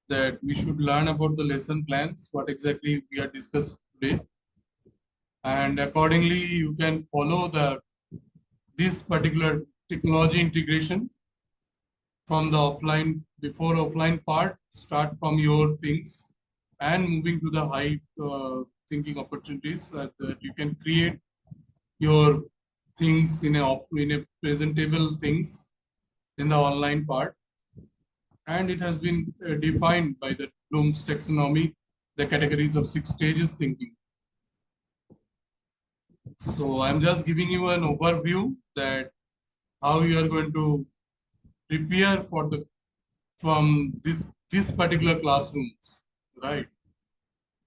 that we should learn about the lesson plans, what exactly we are discussing today, and accordingly you can follow this particular technology integration from the offline part start from your things and moving to the high thinking opportunities that you can create your things in a presentable things in the online part. And it has been defined by the Bloom's taxonomy, the categories of 6 stages thinking. So I'm just giving you an overview that how you are going to prepare for the from this particular classrooms, right?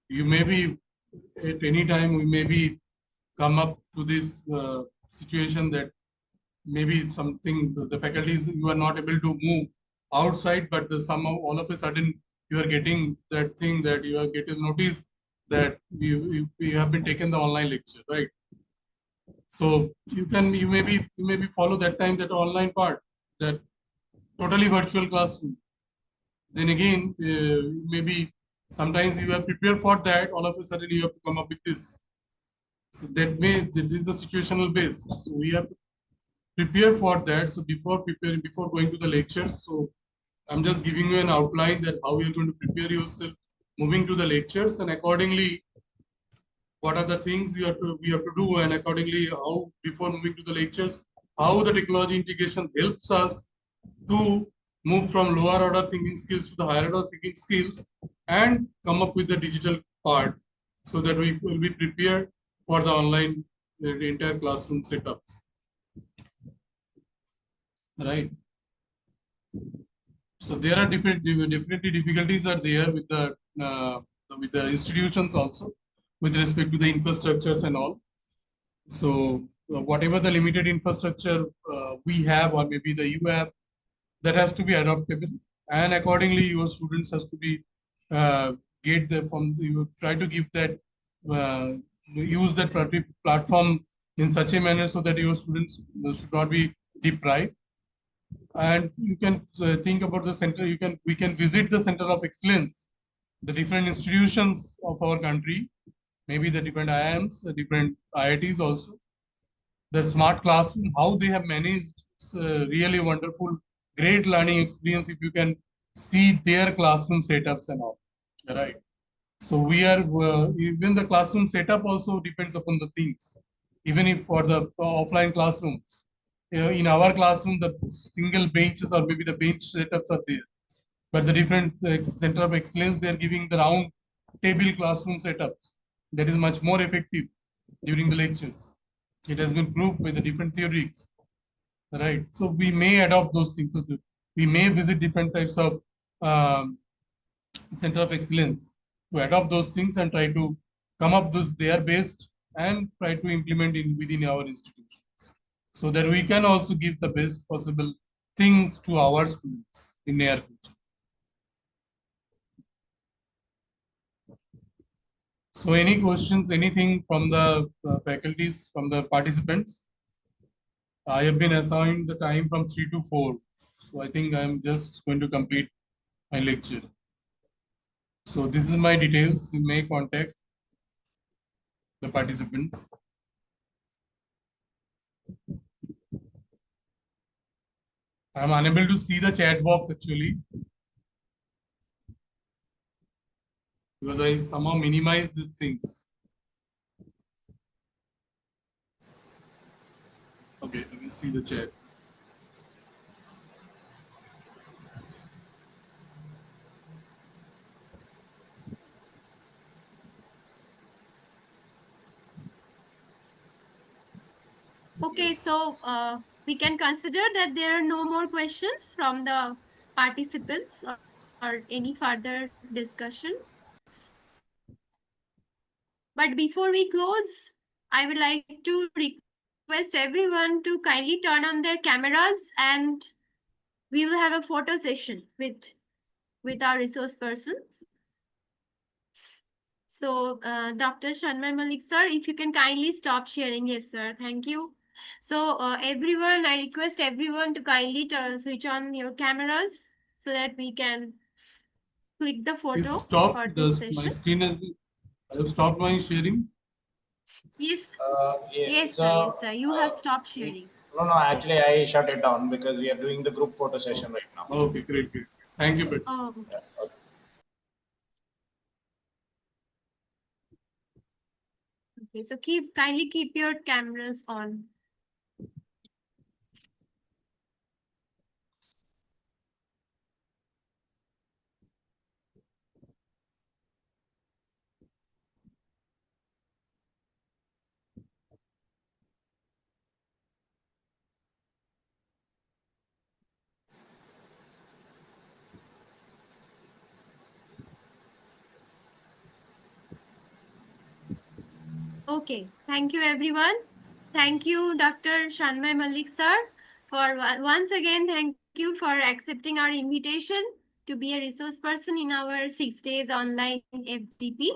You may be at any time we maybe come up to this situation that maybe something the faculties you are not able to move outside, but somehow all of a sudden you are getting that thing that you are getting notice that you have been taken the online lecture, right? So you maybe follow that time that online part, that totally virtual classroom. Then again, maybe sometimes you are prepared for that. All of a sudden you have to come up with this. So that is the situational based. So we have to prepare for that. So before going to the lectures, so I'm just giving you an outline that how you're going to prepare yourself moving to the lectures, and accordingly what are the things we have to do, and accordingly how before moving to the lectures, how the technology integration helps us to move from lower order thinking skills to the higher order thinking skills and come up with the digital part so that we will be prepared for the online the entire classroom setups, right? So there are definitely difficulties are there with the institutions also with respect to the infrastructures and all. So whatever the limited infrastructure we have, or maybe you have, that has to be adaptable, and accordingly your students has to be get the from you try to give that use that platform in such a manner so that your students should not be deprived. And you can think about the center. We can visit the center of excellence, the different institutions of our country, maybe the different IIMs, different IITs also. The smart classroom, how they have managed really wonderful, great learning experience if you can see their classroom setups and all, right? So we are even the classroom setup also depends upon the things. Even if for the offline classrooms, in our classroom the single benches or maybe the bench setups are there, but the different center of excellence they are giving the round table classroom setups that is much more effective during the lectures. It has been proved by the different theories, right? So we may adopt those things. So we may visit different types of center of excellence to adopt those things and try to come up with their best and try to implement within our institutions, so that we can also give the best possible things to our students in near future. So any questions, anything from the faculties, from the participants? I have been assigned the time from 3 to 4. So I think I'm just going to complete my lecture. So this is my details. You may contact the participants. I'm unable to see the chat box actually, because I somehow minimize these things. Okay, let me see the chat. Okay, so we can consider that there are no more questions from the participants or any further discussion. But before we close, I would like to request everyone to kindly turn on their cameras, and we will have a photo session with our resource persons. So Dr. Shanmay Malik sir, if you can kindly stop sharing. Yes sir, thank you. So everyone, I request everyone to kindly switch on your cameras so that we can click the photo for this session. My screen has been, I have stopped my sharing. Yes, Yeah, yes so, sir, yes sir, you have stopped sharing. No, actually I shut it down because we are doing the group photo session right now. Okay, great. Thank you, Patricia. Oh, Yeah, okay. Okay, so kindly keep your cameras on. Okay, thank you everyone. Thank you, Dr. Shanmay Malik sir, for once again, thank you for accepting our invitation to be a resource person in our 6 days online FDP.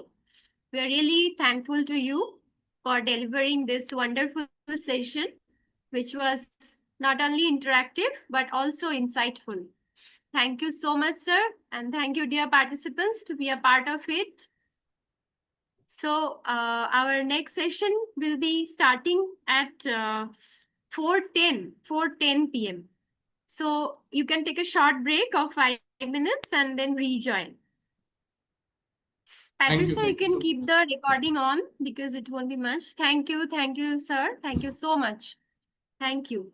We are really thankful to you for delivering this wonderful session, which was not only interactive but also insightful. Thank you so much, sir, and thank you, dear participants, to be a part of it. So our next session will be starting at 4:10 p.m. So you can take a short break of 5 minutes and then rejoin. Patrick, sir, you Thank you can so keep much. the recording on because it won't be much. Thank you, sir. Thank you so much. Thank you.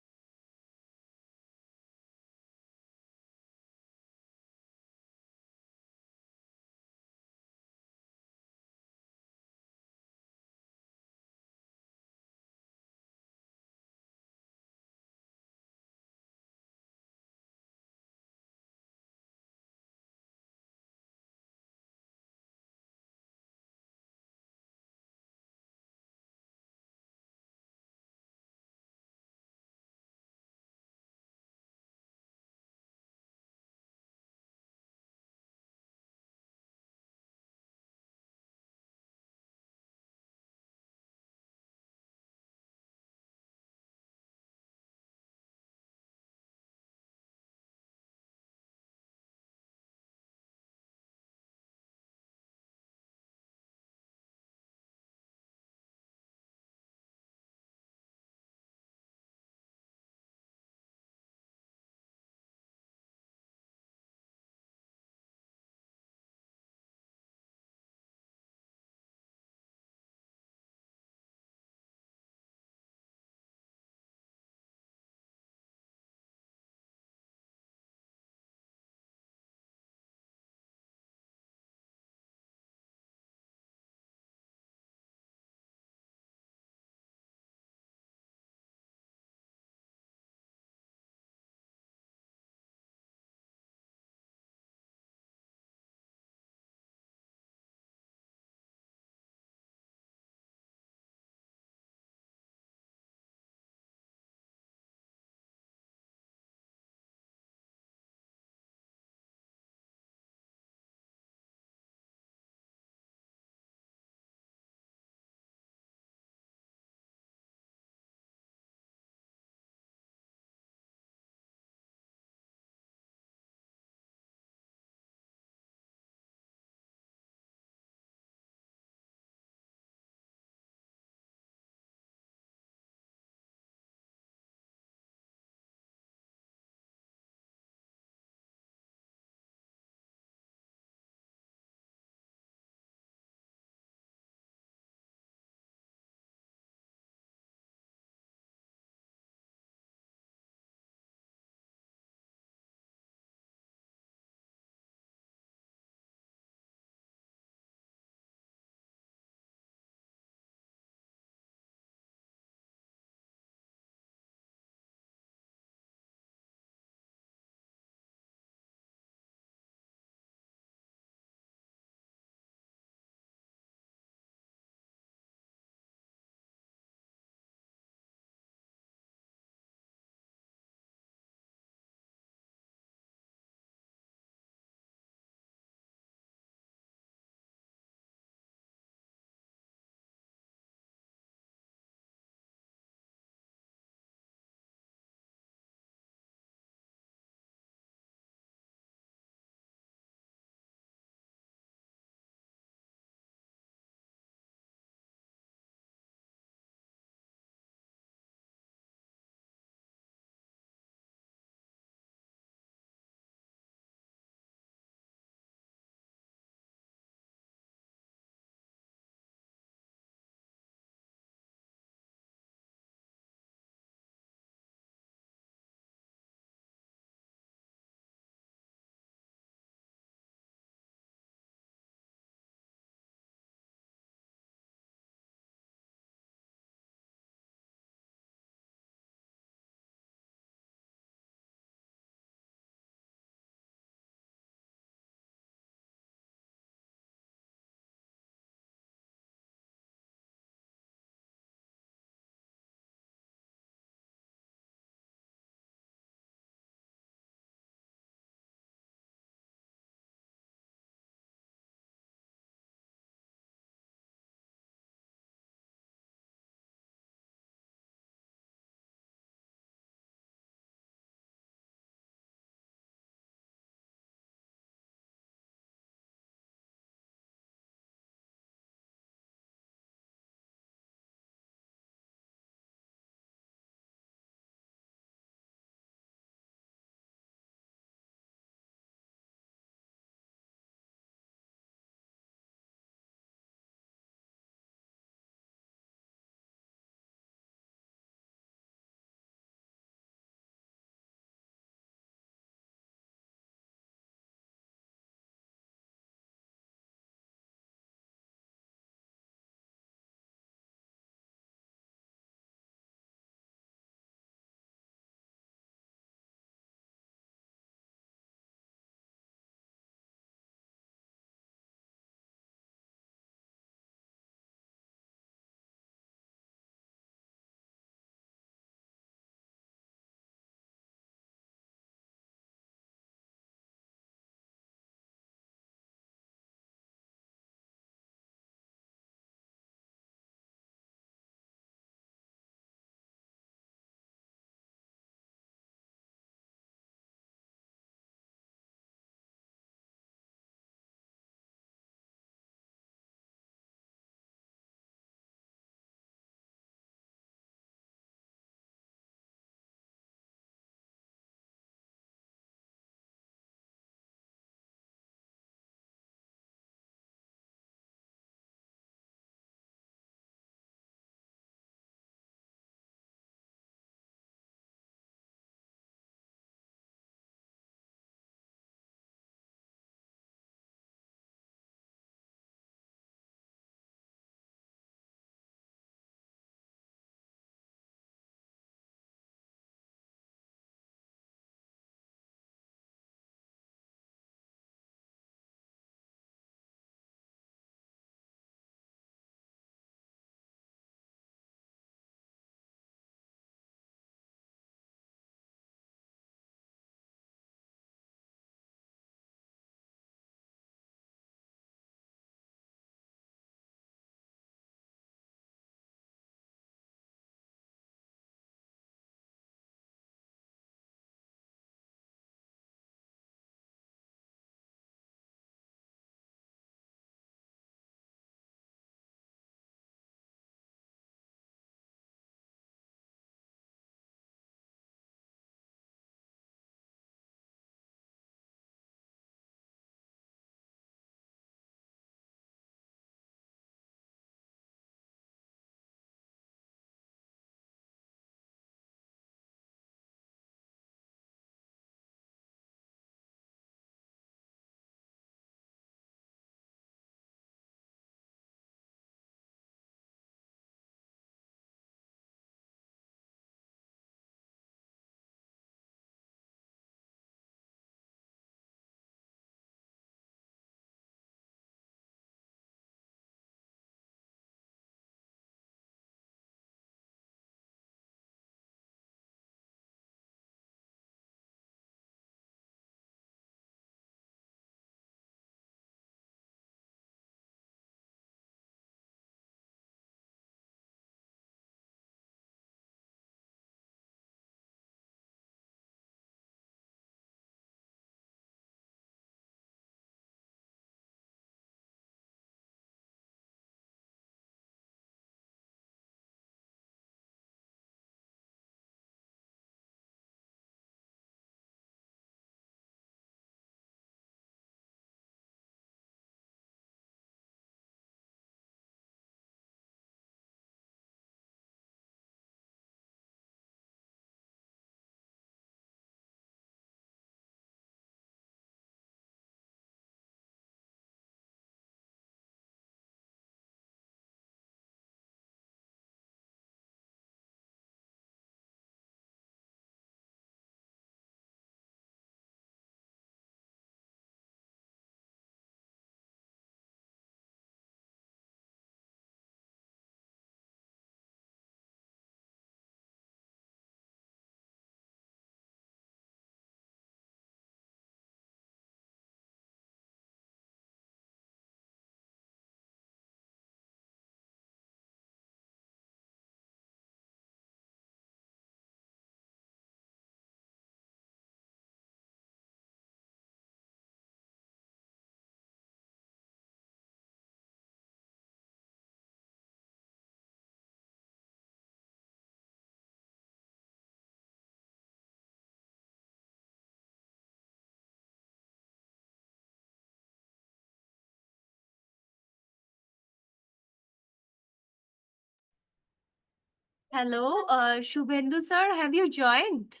Hello, Shubhendu sir, have you joined?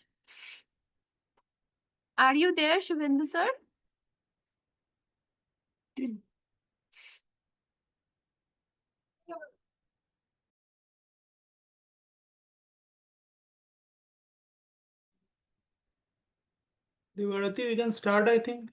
Are you there, Shubhendu sir? Devarati, we can start, I think.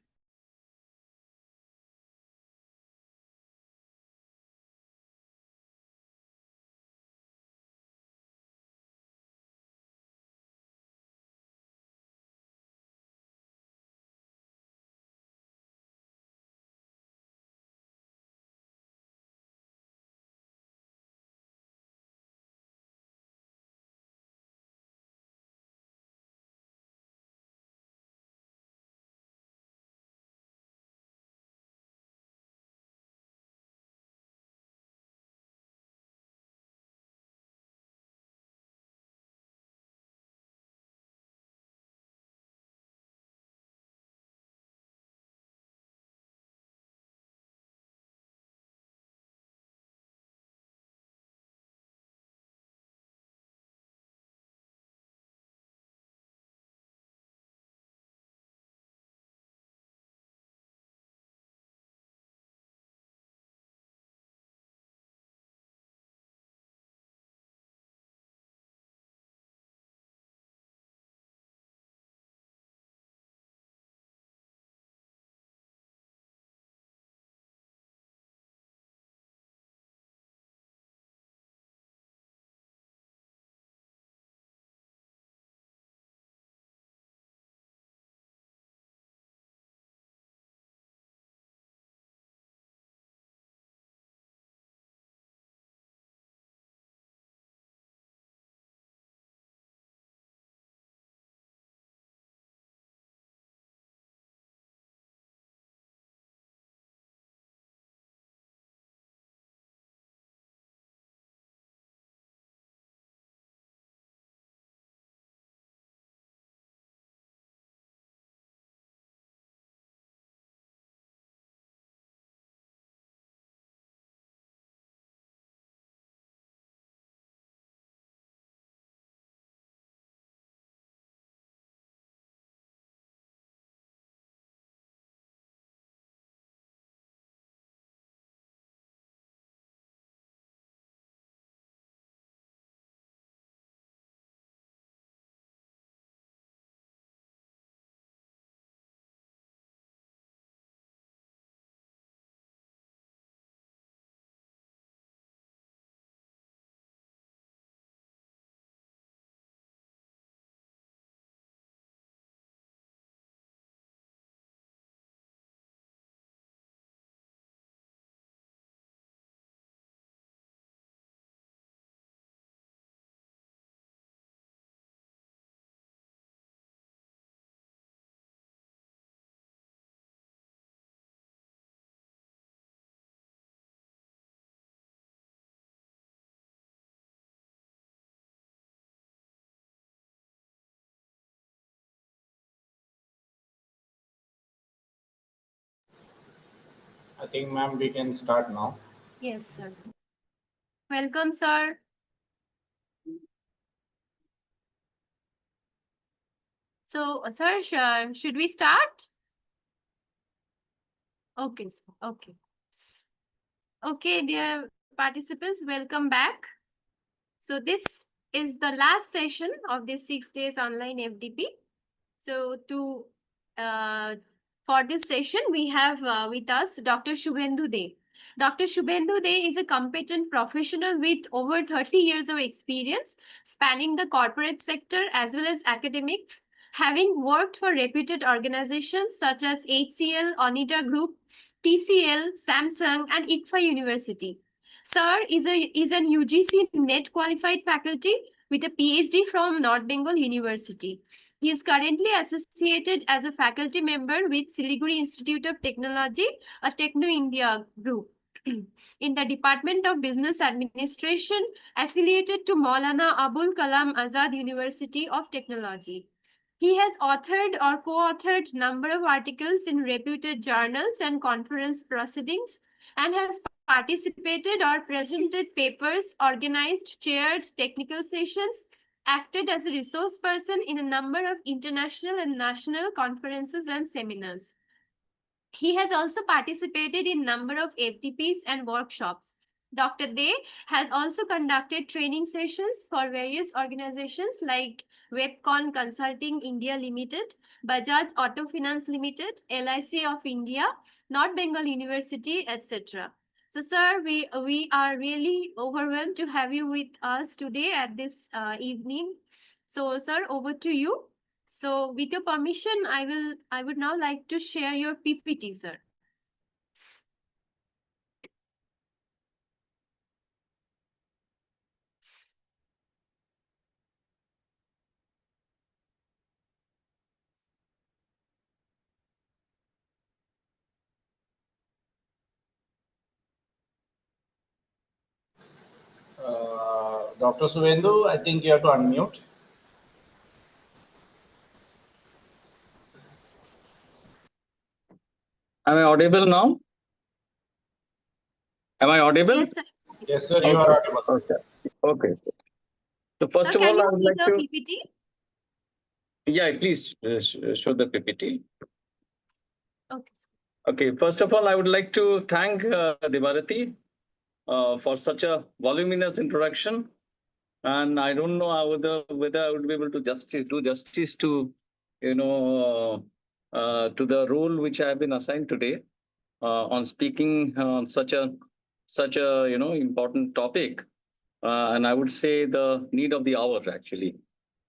I think, ma'am, we can start now. Yes, sir. Welcome, sir. So, sir, should we start? Okay, sir. Okay. Okay, dear participants, welcome back. So, this is the last session of this 6 days online FDP. So, for this session, we have with us Dr. Shubhendu De. Dr. Shubhendu De is a competent professional with over 30 years of experience spanning the corporate sector as well as academics, having worked for reputed organizations such as HCL, Onita Group, TCL, Samsung, and ICFA University. Sir is an UGC NET qualified faculty with a PhD from North Bengal University. He is currently associated as a faculty member with Siliguri Institute of Technology, a Techno India group, in the Department of Business Administration, affiliated to Maulana Abul Kalam Azad University of Technology. He has authored or co-authored number of articles in reputed journals and conference proceedings and has participated or presented papers, organized, chaired technical sessions, acted as a resource person in a number of international and national conferences and seminars. He has also participated in number of FDPs and workshops. Dr. De has also conducted training sessions for various organizations like Webcon Consulting India Limited, Bajaj Auto Finance Limited, LIC of India, North Bengal University, etc. So, sir, we are really overwhelmed to have you with us today at this evening. So, sir, over to you. So, with your permission, I would now like to share your PPT, sir. Dr. Suvendu, I think you have to unmute. Am I audible now? Am I audible? Yes, sir. Yes, sir, you Yes, are sir. audible. Okay. Okay. So first Sir, of can all, I you would see like the to, PPT? yeah, please show the PPT. Okay, sir. Okay. First of all, I would like to thank Devarati for such a voluminous introduction. And I don't know whether I would be able to do justice to, to the role which I have been assigned today on speaking on such a important topic. And I would say the need of the hour, actually.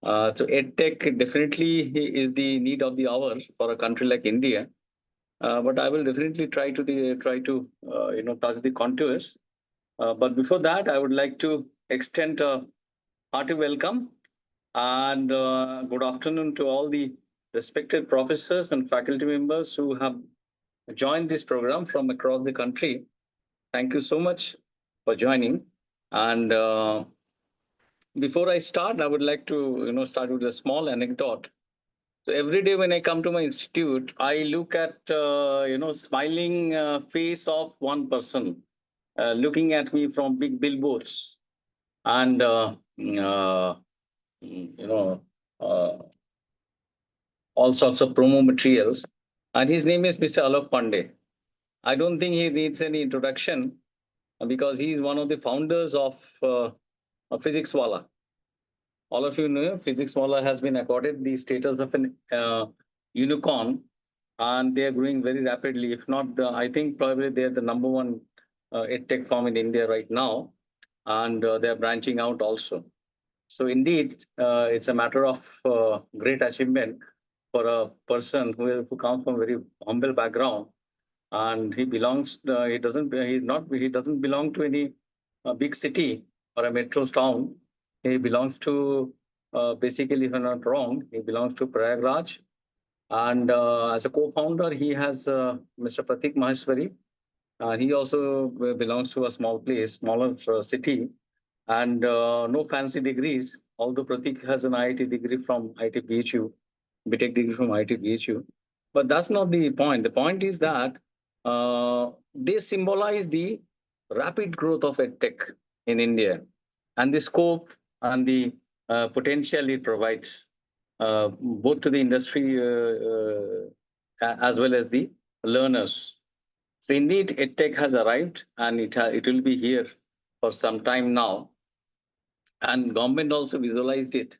So EdTech definitely is the need of the hour for a country like India. But I will definitely try to touch the contours. But before that, I would like to extend a hearty welcome and good afternoon to all the respected professors and faculty members who have joined this program from across the country. Thank you so much for joining. And before I start, I would like to start with a small anecdote. So every day when I come to my institute, I look at smiling face of one person looking at me from big billboards and uh, all sorts of promo materials. And his name is Mr. Alok Pandey. I don't think he needs any introduction because he is one of the founders of Physics Wala. All of you know Physics Wala has been accorded the status of an unicorn, and they are growing very rapidly. If not, I think probably they are the number one edtech firm in India right now, and they are branching out also. So indeed, it's a matter of great achievement for a person who comes from a very humble background, and he belongs. He doesn't belong to any big city or a metro town. He belongs to basically, if I'm not wrong, he belongs to Prayagraj. And as a co-founder, he has Mr. Pratik Maheshwari. He also belongs to a smaller city, and no fancy degrees. Although Pratik has an IIT degree from IIT BHU, BTech degree from IIT BHU, but that's not the point. The point is that they symbolize the rapid growth of edtech in India and the scope and the potential it provides both to the industry as well as the learners. So indeed, EdTech has arrived and it will be here for some time now. And government also visualized it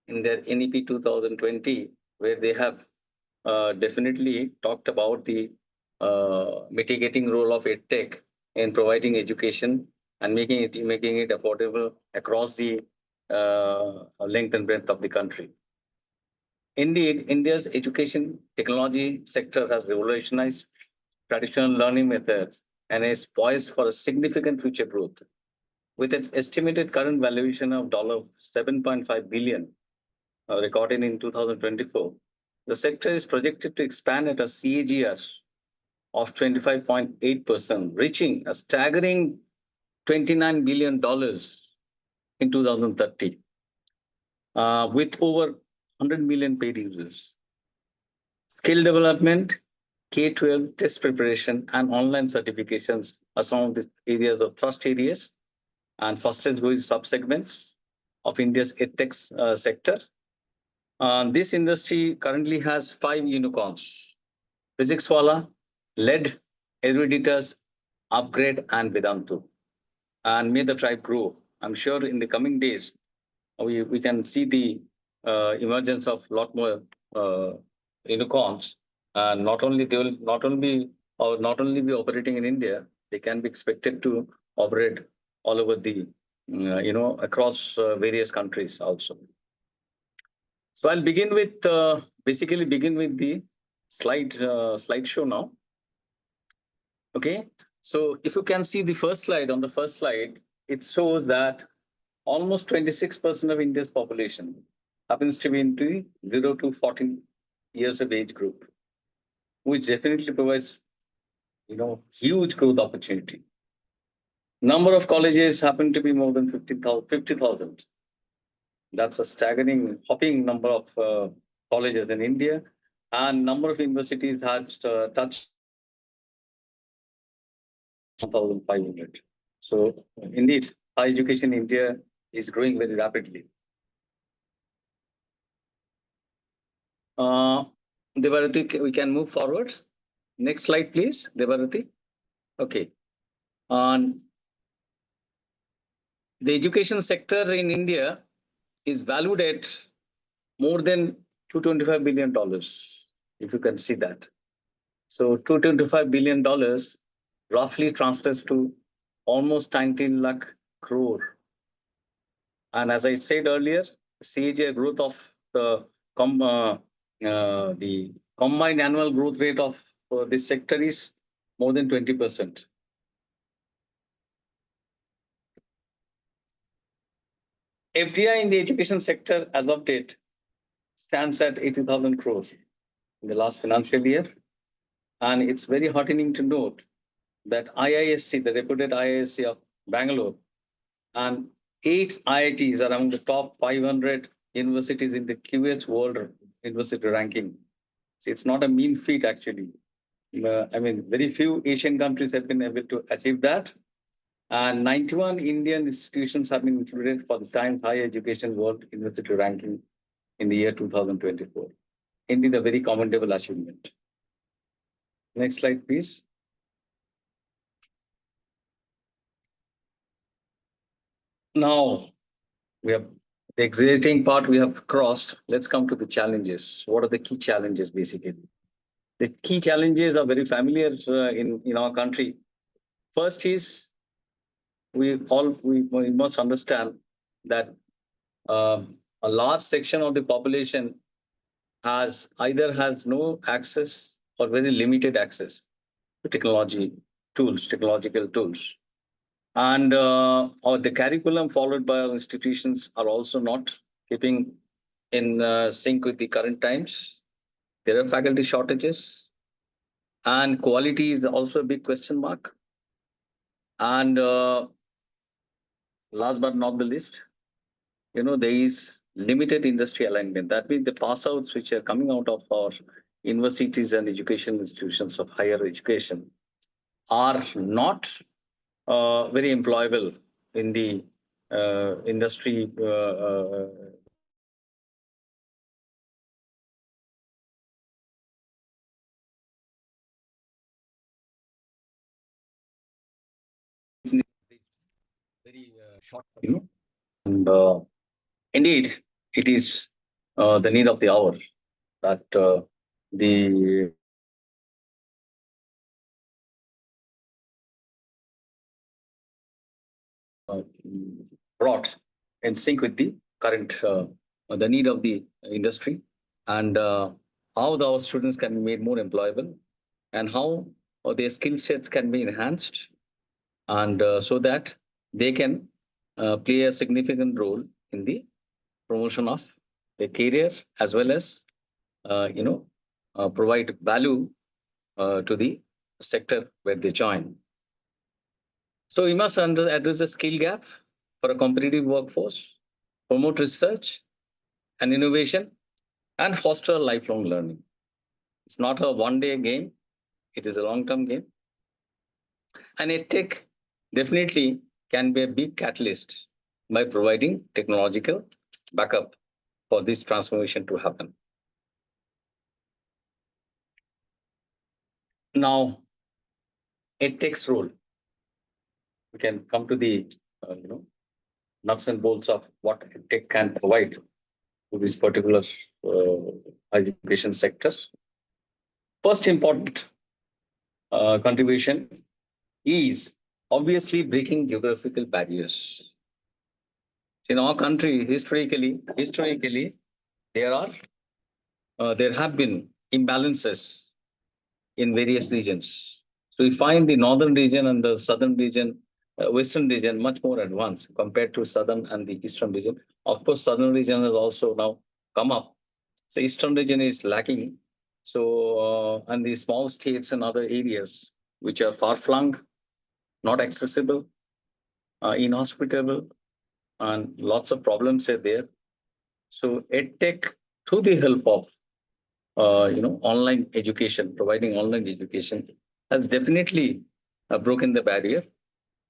in their NEP 2020, where they have definitely talked about the mitigating role of EdTech in providing education and making it affordable across the length and breadth of the country. Indeed, India's education technology sector has revolutionized traditional learning methods and is poised for a significant future growth. With an estimated current valuation of $7.5 billion recorded in 2024, the sector is projected to expand at a CAGR of 25.8%, reaching a staggering $29 billion in 2030, with over 100 million paid users. Skill development K-12 test preparation, and online certifications are some of the areas of thrust areas and fastest growing subsegments of India's edtech sector. This industry currently has 5 unicorns: PhysicsWallah, LED, Eruditus, Upgrade, and Vedantu. And may the tribe grow. I'm sure in the coming days, we can see the emergence of a lot more unicorns. And not only they will not only be operating in India, they can be expected to operate all over the across various countries also. So I'll begin with basically begin with the slideshow now. Okay, so if you can see the first slide, on the first slide, it shows that almost 26% of India's population happens to be in the 0 to 14 years of age group, which definitely provides, huge growth opportunity. Number of colleges happen to be more than 50,000. That's a staggering, hopping number of colleges in India, and number of universities has touched 1,500. So indeed, higher education in India is growing very rapidly. Devarati, we can move forward. Next slide, please, Devarati. Okay. On the education sector in India is valued at more than $225 billion, if you can see that. So $225 billion roughly translates to almost 19 lakh crore. And as I said earlier, CAGR growth of the combined annual growth rate of this sector is more than 20%. FDI in the education sector as of date stands at 80,000 crores in the last financial year. And it's very heartening to note that IISc, the reputed IISc of Bangalore, and 8 IITs are among the top 500 universities in the QS World University ranking. So it's not a mean feat, actually. Very few Asian countries have been able to achieve that. And 91 Indian institutions have been included for the Times Higher Education World University ranking in the year 2024. Indeed, a very commendable achievement. Next slide, please. Now, we have the exciting part we have crossed. Let's come to the challenges. What are the key challenges, basically? The key challenges are very familiar in our country. First is we must understand that a large section of the population either has no access or very limited access to technological tools. And or the curriculum followed by our institutions are also not keeping in sync with the current times. There are faculty shortages, and quality is also a big question mark. And last but not the least, there is limited industry alignment. That means the pass outs which are coming out of our universities and education institutions of higher education are not very employable in the industry. Very short, and indeed, it is the need of the hour that the brought in sync with the current the need of the industry, and how our students can be made more employable, and how their skill sets can be enhanced, and so that they can play a significant role in the promotion of their careers, as well as provide value to the sector where they join. So we must address the skill gap for a competitive workforce, promote research and innovation, and foster lifelong learning. It's not a one-day game. It is a long-term game. And EdTech definitely can be a big catalyst by providing technological backup for this transformation to happen. Now, EdTech's role. We can come to the nuts and bolts of what EdTech can provide to this particular education sector. First important contribution is obviously breaking geographical barriers. In our country, historically, there have been imbalances in various regions. So we find the northern region and the southern region, western region much more advanced compared to southern and the eastern region. Of course, southern region has also now come up. So eastern region is lacking. So and the small states and other areas which are far flung, not accessible, inhospitable, and lots of problems are there. So EdTech, through the help of online education, providing online education, has definitely broken the barrier,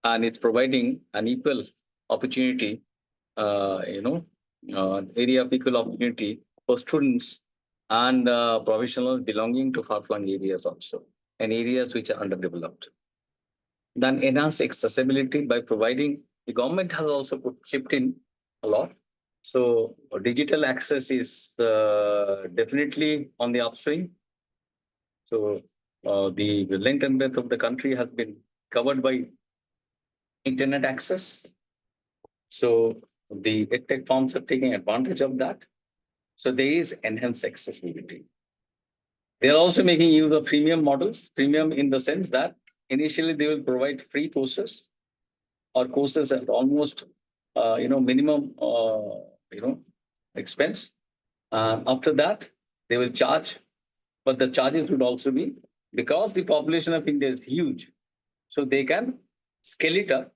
and it's providing an equal opportunity, area of equal opportunity for students and professionals belonging to far-flung areas also, and areas which are underdeveloped. Then enhance accessibility by providing, the government has also chipped in a lot. So digital access is definitely on the upswing. So the length and breadth of the country has been covered by internet access. So the EdTech firms are taking advantage of that. So there is enhanced accessibility. They are also making use of freemium models, premium in the sense that initially they will provide free courses or courses at almost minimum expense. After that, they will charge, but the charges would also be, because the population of India is huge, so they can scale it up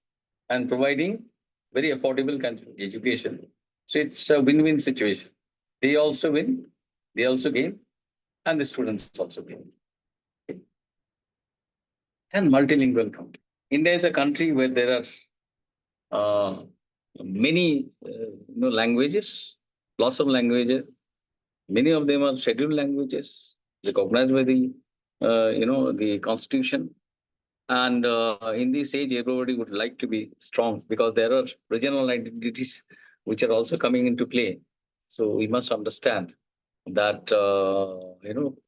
and providing very affordable kind of education. So it's a win-win situation. They also win, they also gain, and the students also gain. And multilingual country. India is a country where there are many languages, lots of languages. Many of them are scheduled languages recognized by the the constitution. And in this age, everybody would like to be strong because there are regional identities which are also coming into play. So we must understand that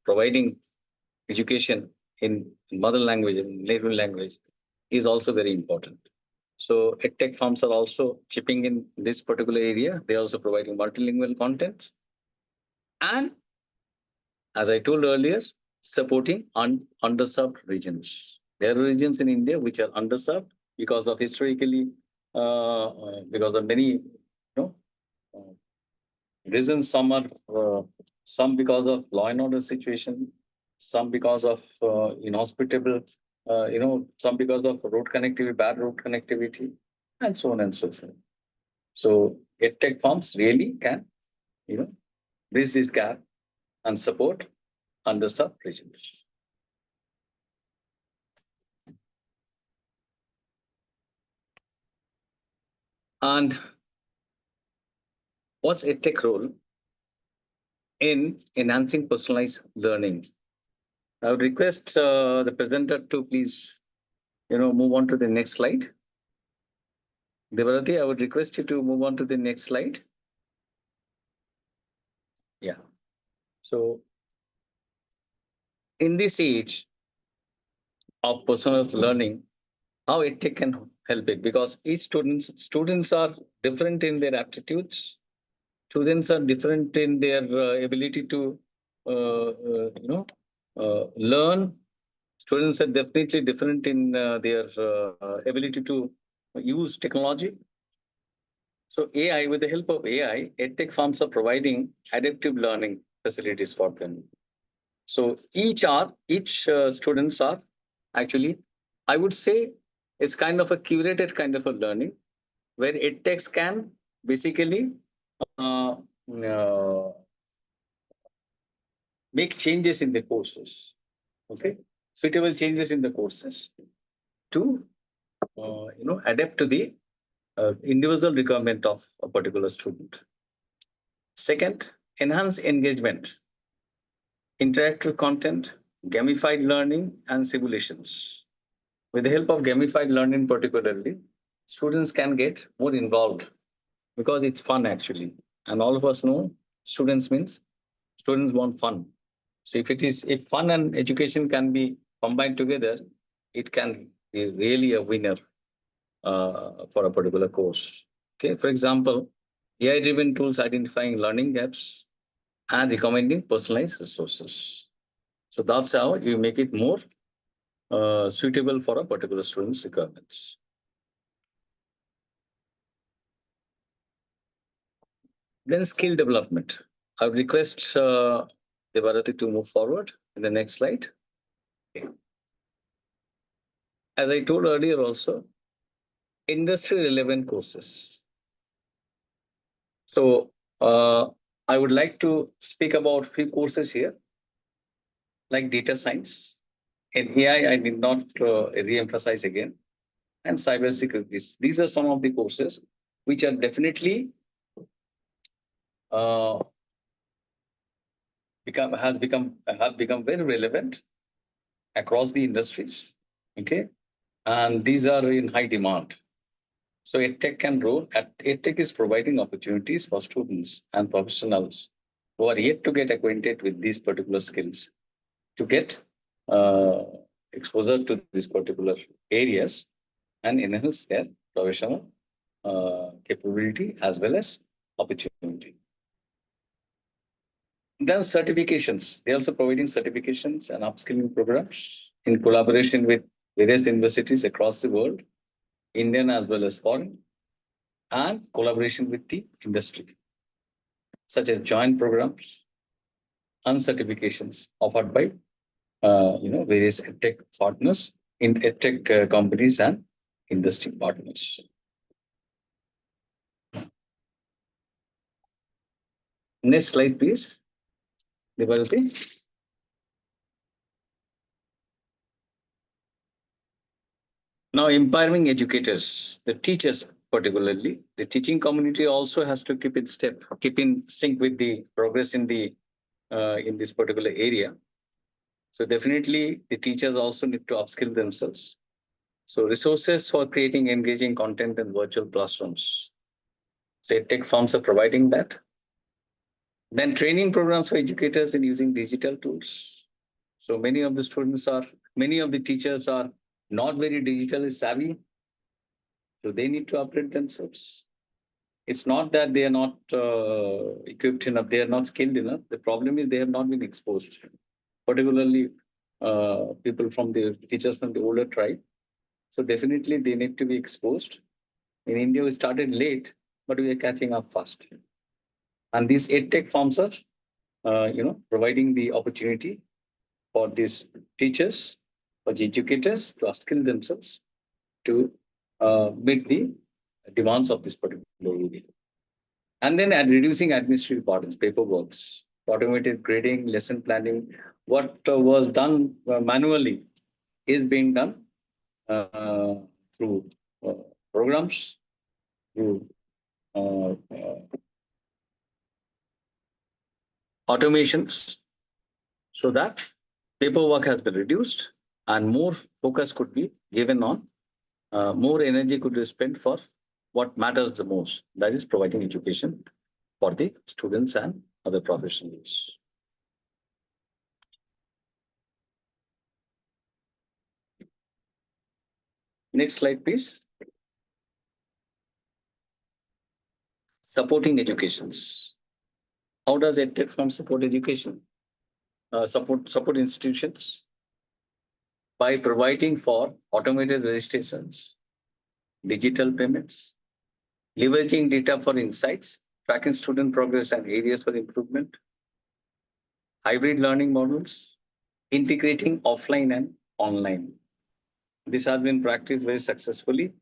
providing education in mother language and native language is also very important. So EdTech firms are also chipping in this particular area. They are also providing multilingual content. And as I told earlier, supporting underserved regions. There are regions in India which are underserved because of historically, because of many reasons. Some are some because of law and order situation, some because of inhospitable, some because of road connectivity, bad road connectivity, and so on and so forth. So EdTech firms really can, bridge this gap and support underserved regions. And what's EdTech role in enhancing personalized learning? I would request the presenter to please, move on to the next slide. Devarati, I would request you to move on to the next slide. Yeah. So in this age of personalized learning, how EdTech can help it? Because each students are different in their aptitudes. Students are different in their ability to, learn. Students are definitely different in their ability to use technology. So AI, with the help of AI, EdTech firms are providing adaptive learning facilities for them. So each students are actually, I would say, it's kind of a curated kind of a learning where EdTechs can basically make changes in the courses. Okay, suitable changes in the courses to adapt to the individual requirement of a particular student. Second, enhance engagement, interactive content, gamified learning, and simulations. With the help of gamified learning particularly, students can get more involved because it's fun actually. And all of us know students means students want fun. So if fun and education can be combined together, it can be really a winner for a particular course. Okay, for example, AI-driven tools identifying learning gaps and recommending personalized resources. So that's how you make it more suitable for a particular student's requirements. Then skill development. I would request Devarati to move forward in the next slide. Okay. As I told earlier also, industry relevant courses. So I would like to speak about few courses here, like data science. In AI, I did not re-emphasize again, and cybersecurity. These are some of the courses which are definitely have become very relevant across the industries. Okay, and these are in high demand. So EdTech is providing opportunities for students and professionals who are yet to get acquainted with these particular skills to get exposure to these particular areas and enhance their professional capability as well as opportunity. Then certifications. They're also providing certifications and upskilling programs in collaboration with various universities across the world, Indian as well as foreign, and collaboration with the industry, such as joint programs and certifications offered by various EdTech partners in EdTech companies and industry partners. Next slide, please. Devarati. Now, empowering educators, the teachers particularly, the teaching community also has to keep in sync with the progress in this particular area. So definitely, the teachers also need to upskill themselves. So resources for creating engaging content in virtual classrooms. So tech firms are providing that. Then training programs for educators in using digital tools. So many of the teachers are not very digitally savvy. So they need to upgrade themselves. It's not that they are not equipped enough, they are not skilled enough. The problem is they have not been exposed, particularly people from the teachers from the older tribe. So definitely they need to be exposed. In India, we started late, but we are catching up fast. And these EdTech firms are, providing the opportunity for these teachers, for the educators to upskill themselves to meet the demands of this particular area. And then reducing administrative burdens, paperwork, automated grading, lesson planning. What was done manually is being done through programs, through automations, so that paperwork has been reduced and more focus could be given on, more energy could be spent for what matters the most, that is providing education for the students and other professionals. Next slide, please. Supporting educations. How does EdTech firm support education? Support institutions by providing for automated registrations, digital payments, leveraging data for insights, tracking student progress and areas for improvement, hybrid learning models, integrating offline and online. This has been practiced very successfully.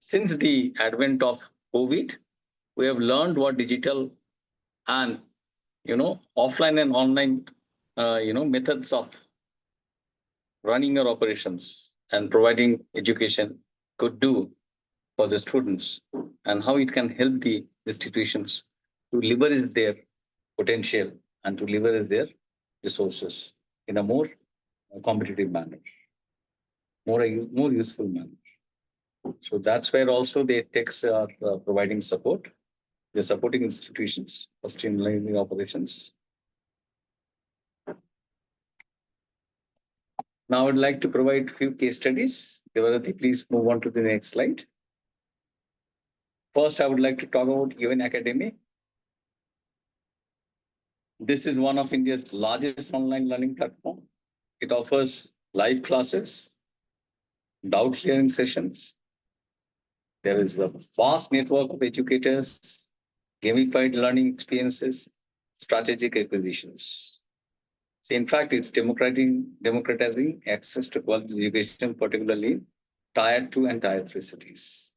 Since the advent of COVID, we have learned what digital and offline and online methods of running your operations and providing education could do for the students, and how it can help the institutions to leverage their potential and to leverage their resources in a more competitive manner, more useful manner. So that's where also the techs are providing support. They're supporting institutions for streamlining operations. Now I'd like to provide a few case studies. Devarati, please move on to the next slide. First, I would like to talk about Even Academy. This is one of India's largest online learning platform. It offers live classes, doubt clearing sessions. There is a vast network of educators, gamified learning experiences, strategic acquisitions. So in fact, it's democratizing access to quality education, particularly in Tier 2 and Tier 3 cities.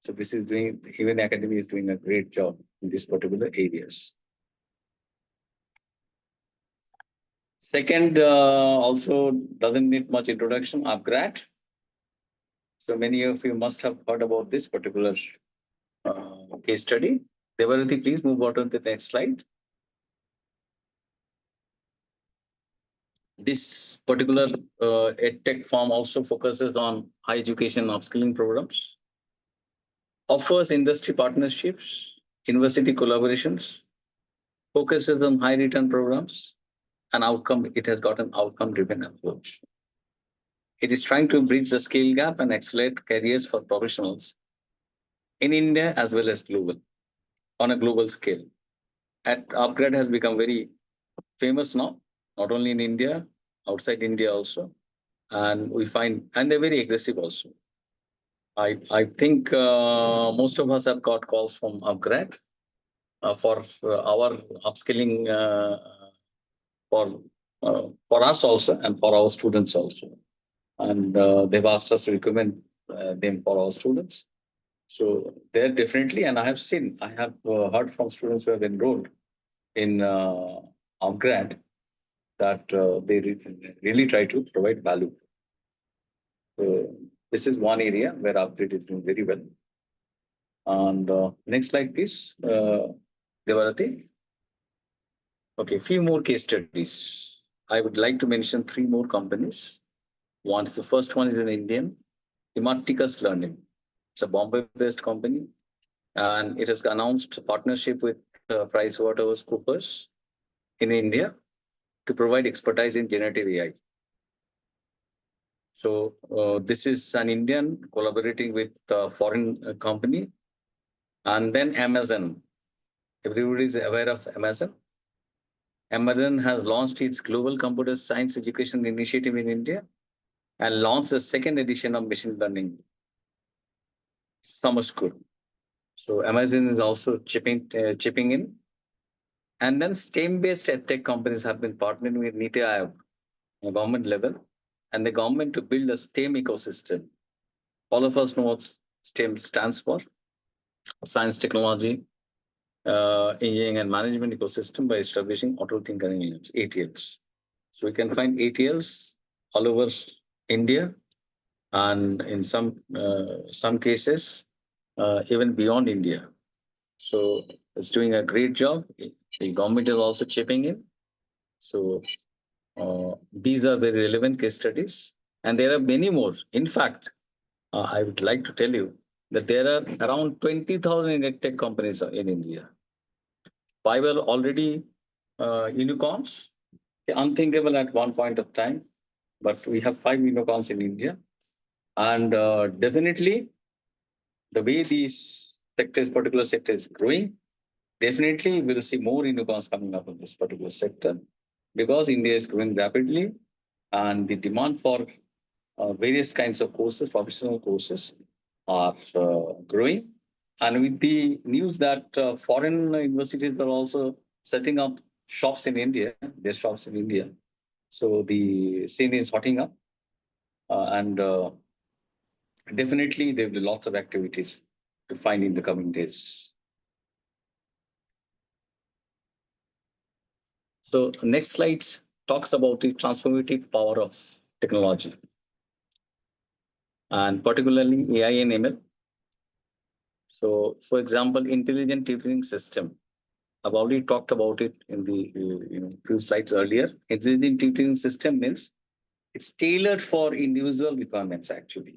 So this is doing, Even Academy is doing a great job in these particular areas. Second, also doesn't need much introduction, Upgrad. So many of you must have heard about this particular case study. Devarati, please move on to the next slide. This particular EdTech firm also focuses on high education upskilling programs, offers industry partnerships, university collaborations, focuses on high return programs, and outcome. It has got an outcome-driven approach. It is trying to bridge the skill gap and accelerate careers for professionals in India as well as global, on a global scale. Upgrade has become very famous now, not only in India, outside India also. And we find, and they're very aggressive also. I think most of us have got calls from Upgrade for our upskilling for us also and for our students also. And they've asked us to recommend them for our students. So they're definitely, and I have heard from students who have enrolled in Upgrad that they really try to provide value. So this is one area where Upgrade is doing very well. And next slide, please, Devarati. Okay, few more case studies. I would like to mention 3 more companies. The first one is an Indian, Imaticus Learning. It's a Bombay-based company, and it has announced a partnership with PricewaterhouseCoopers in India to provide expertise in generative AI. So this is an Indian collaborating with a foreign company. And then Amazon. Everybody is aware of Amazon. Amazon has launched its Global Computer Science Education Initiative in India and launched the 2nd edition of machine learning summer school. So Amazon is also chipping in. And then STEM-based edtech companies have been partnering with NITI Aayog at government level and the government to build a STEM ecosystem. All of us know what STEM stands for: science, technology, engineering, and management ecosystem, by establishing auto tinkering labs, ATLs. So we can find ATLs all over India, and in some cases, even beyond India. So it's doing a great job. The government is also chipping in. So these are very relevant case studies. And there are many more. In fact, I would like to tell you that there are around 20,000 edtech companies in India. 5 are already unicorns, unthinkable at one point of time, but we have 5 unicorns in India. And definitely, the way these particular sector is growing, definitely we'll see more unicorns coming up in this particular sector, because India is growing rapidly and the demand for various kinds of courses, professional courses, are growing. And with the news that foreign universities are also setting up shops in India, their shops in India, so the scene is hotting up, and definitely there will be lots of activities to find in the coming days. So next slide talks about the transformative power of technology, and particularly AI and ML. So, for example, intelligent tutoring system. I've already talked about it in the few slides earlier. Intelligent tutoring system means it's tailored for individual requirements. Actually,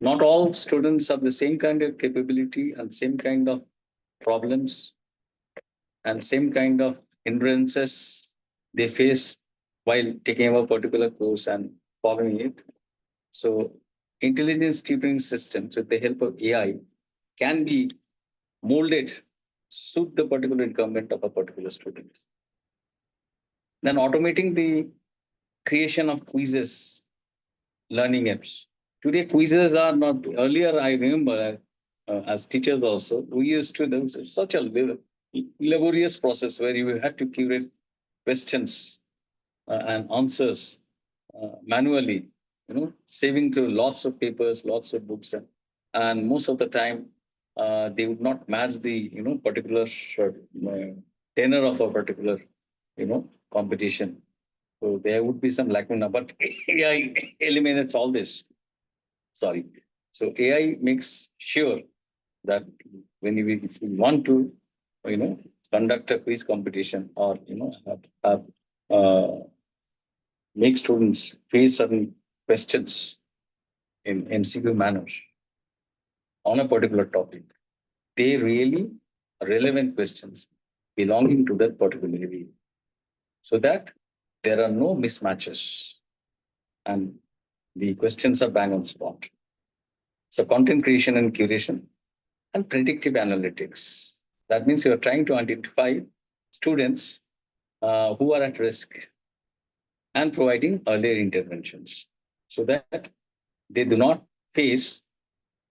not all students have the same kind of capability and same kind of problems and same kind of hindrances they face while taking a particular course and following it. So intelligence tutoring systems with the help of AI can be molded suit the particular requirement of a particular student. Then automating the creation of quizzes, learning apps. Today quizzes are not, earlier I remember as teachers also, we used to, there was such a laborious process where you had to curate questions and answers manually, saving through lots of papers, lots of books, and most of the time they would not match the particular tenor of a particular competition. So there would be some lacuna, but AI eliminates all this. Sorry. So AI makes sure that if we want to, conduct a quiz competition or have make students face certain questions in MCQ manner on a particular topic, they really relevant questions belonging to that particular area, so that there are no mismatches and the questions are bang on spot. So content creation and curation and predictive analytics. That means you are trying to identify students who are at risk and providing earlier interventions so that they do not face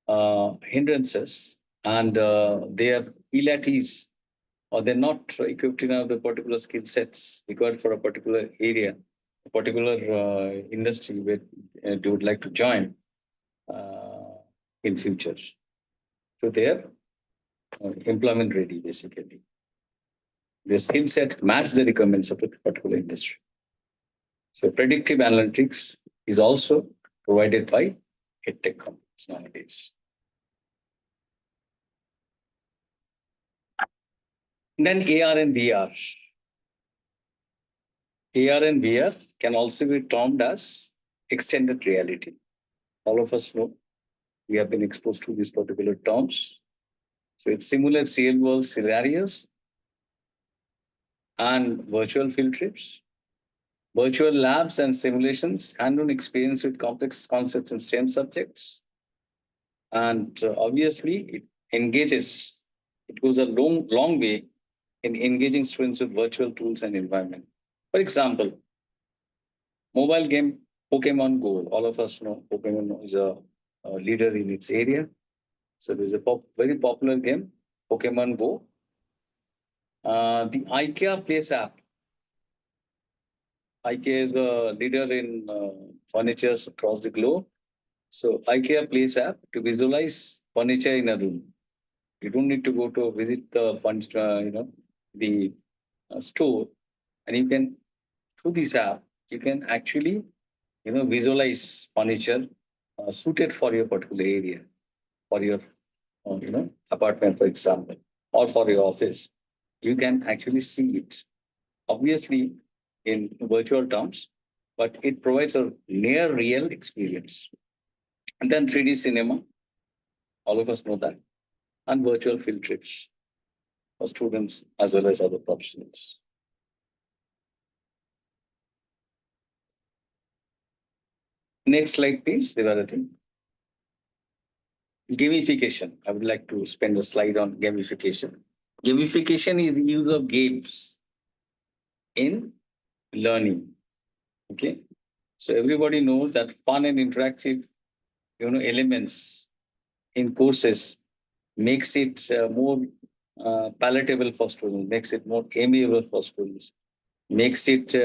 hindrances and they are ill at ease, or they're not equipped in the particular skill sets required for a particular area, a particular industry where they would like to join in future. So they're employment ready, basically. The skill set match the requirements of a particular industry. So predictive analytics is also provided by edtech companies nowadays. Then AR and VR. AR and VR can also be termed as extended reality. All of us know we have been exposed to these particular terms. So it simulates real world scenarios and virtual field trips, virtual labs and simulations, hands-on experience with complex concepts and STEM subjects. And obviously it engages, it goes a long way in engaging students with virtual tools and environment. For example, mobile game Pokemon Go. All of us know Pokemon is a leader in its area. So there's a very popular game, Pokemon Go. The IKEA Place app. IKEA is a leader in furniture across the globe. So IKEA Place app to visualize furniture in a room. You don't need to go to visit the furniture, the store, and you can, through this app, you can actually visualize furniture suited for your particular area, for your apartment, for example, or for your office. You can actually see it, obviously in virtual terms, but it provides a near real experience. And then 3D cinema, all of us know that, and virtual field trips for students as well as other professionals. Next slide, please, Devarati. Gamification. I would like to spend a slide on gamification. Gamification is the use of games in learning. Okay. So everybody knows that fun and interactive, elements in courses makes it more palatable for students, makes it more amiable for students, makes it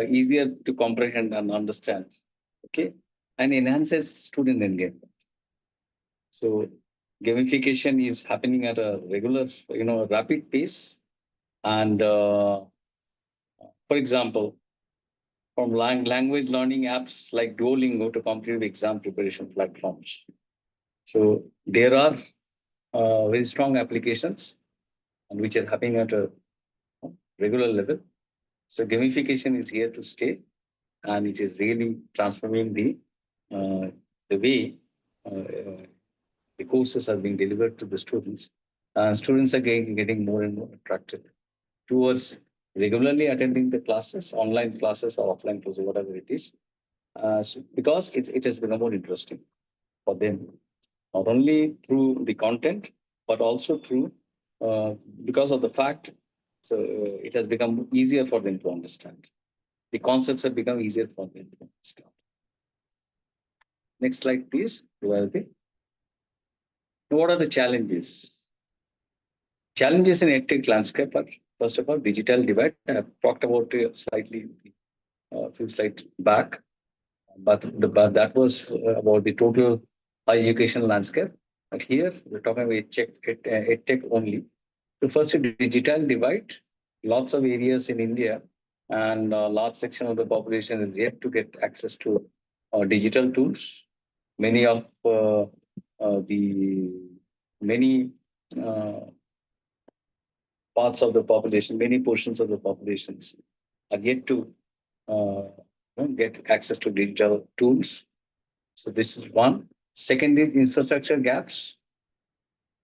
easier to comprehend and understand. Okay. And enhances student engagement. So gamification is happening at a regular, rapid pace. And for example, from language learning apps like Duolingo to competitive exam preparation platforms. So there are very strong applications and which are happening at a regular level. So gamification is here to stay, and it is really transforming the way the courses are being delivered to the students. Students are getting more and more attracted towards regularly attending the classes, online classes or offline classes, whatever it is, because it has become more interesting for them, not only through the content, but also through because of the fact, so it has become easier for them to understand. The concepts have become easier for them to understand. Next slide, please. Duality. What are the challenges? Challenges in EdTech landscape are, first of all, digital divide. I have talked about it slightly a few slides back, but that was about the total higher education landscape. But here we're talking about EdTech only. So first, digital divide. Lots of areas in India and a large section of the population is yet to get access to digital tools. Many of the many uh, parts of the population, many portions of the populations are yet to get access to digital tools. So this is one. Second is infrastructure gaps.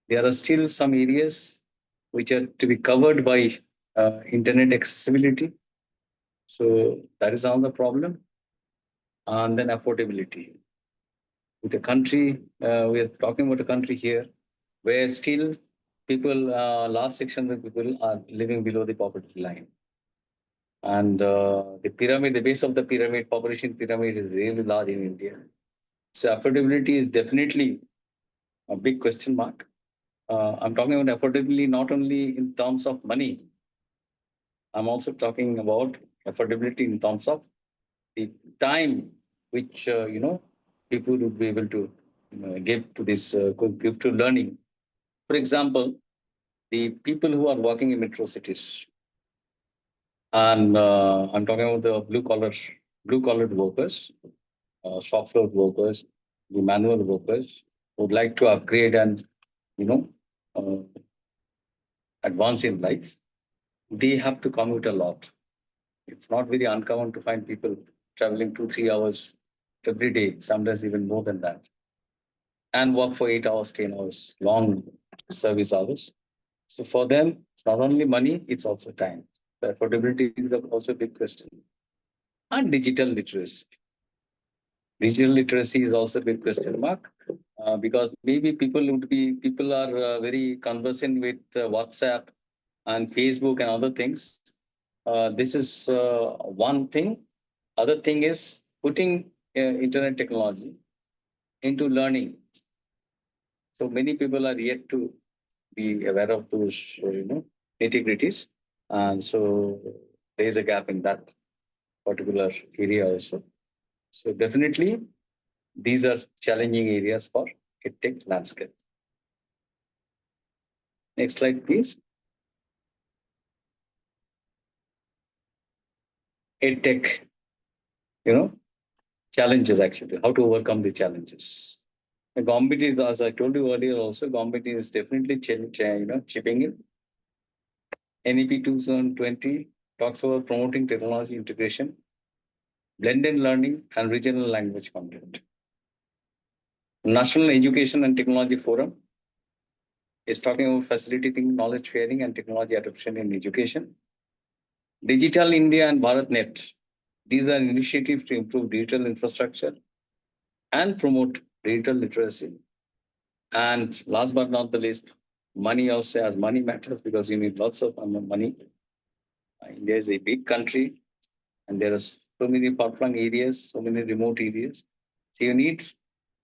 There are still some areas which are to be covered by internet accessibility. So that is another problem. And then affordability. With a country, we are talking about a country here where still people, large section of people are living below the poverty line. And the pyramid, the base of the pyramid, population pyramid is really large in India. So affordability is definitely a big question mark. I'm talking about affordability not only in terms of money. I'm also talking about affordability in terms of the time which people would be able to give to this give to learning. For example, the people who are working in metro cities, and I'm talking about the blue-collared workers, shop floor workers, the manual workers who would like to upgrade and you know uh, advance in life. They have to commute a lot. It's not very uncommon to find people traveling 2-3 hours every day, sometimes even more than that, and work for 8 hours, 10 hours, long service hours. So for them, it's not only money, it's also time. The affordability is also a big question. And digital literacy. Digital literacy is also a big question mark because maybe people are very conversant with WhatsApp and Facebook and other things. This is one thing. Other thing is putting internet technology into learning. So many people are yet to be aware of those, nitty-gritties, and so there is a gap in that particular area also. So definitely, these are challenging areas for EdTech landscape. Next slide, please. EdTech, challenges actually, how to overcome the challenges. The government is, as I told you earlier, also government is definitely chipping in. NEP 2020 talks about promoting technology integration, blended learning, and regional language content. National Education and Technology Forum is talking about facilitating knowledge sharing and technology adoption in education. Digital India and BharatNet, these are initiatives to improve digital infrastructure and promote digital literacy. And last but not the least, money also, as money matters because you need lots of money. India is a big country and there are so many far-flung areas, so many remote areas. So you need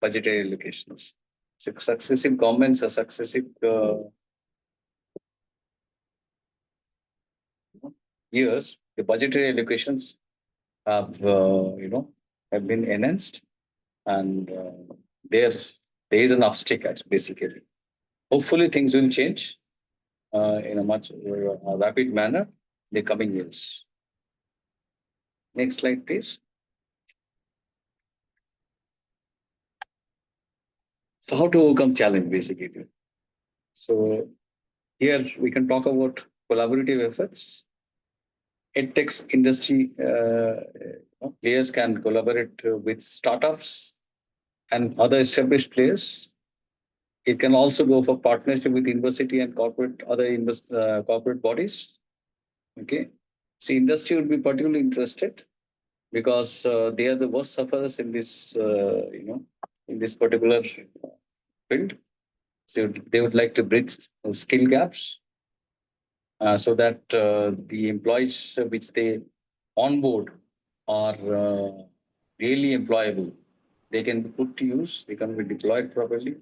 budgetary allocations. So successive governments or successive years, the budgetary allocations have have been enhanced, and there is an upstick basically. Hopefully, things will change in a much rapid manner in the coming years. Next slide, please. So how to overcome challenge, basically. So here we can talk about collaborative efforts. EdTech industry players can collaborate with startups and other established players. It can also go for partnership with university and corporate bodies. Okay, so industry would be particularly interested because they are the worst sufferers in this, in this particular field. So they would like to bridge skill gaps so that the employees which they onboard are really employable. They can be put to use. They can be deployed properly.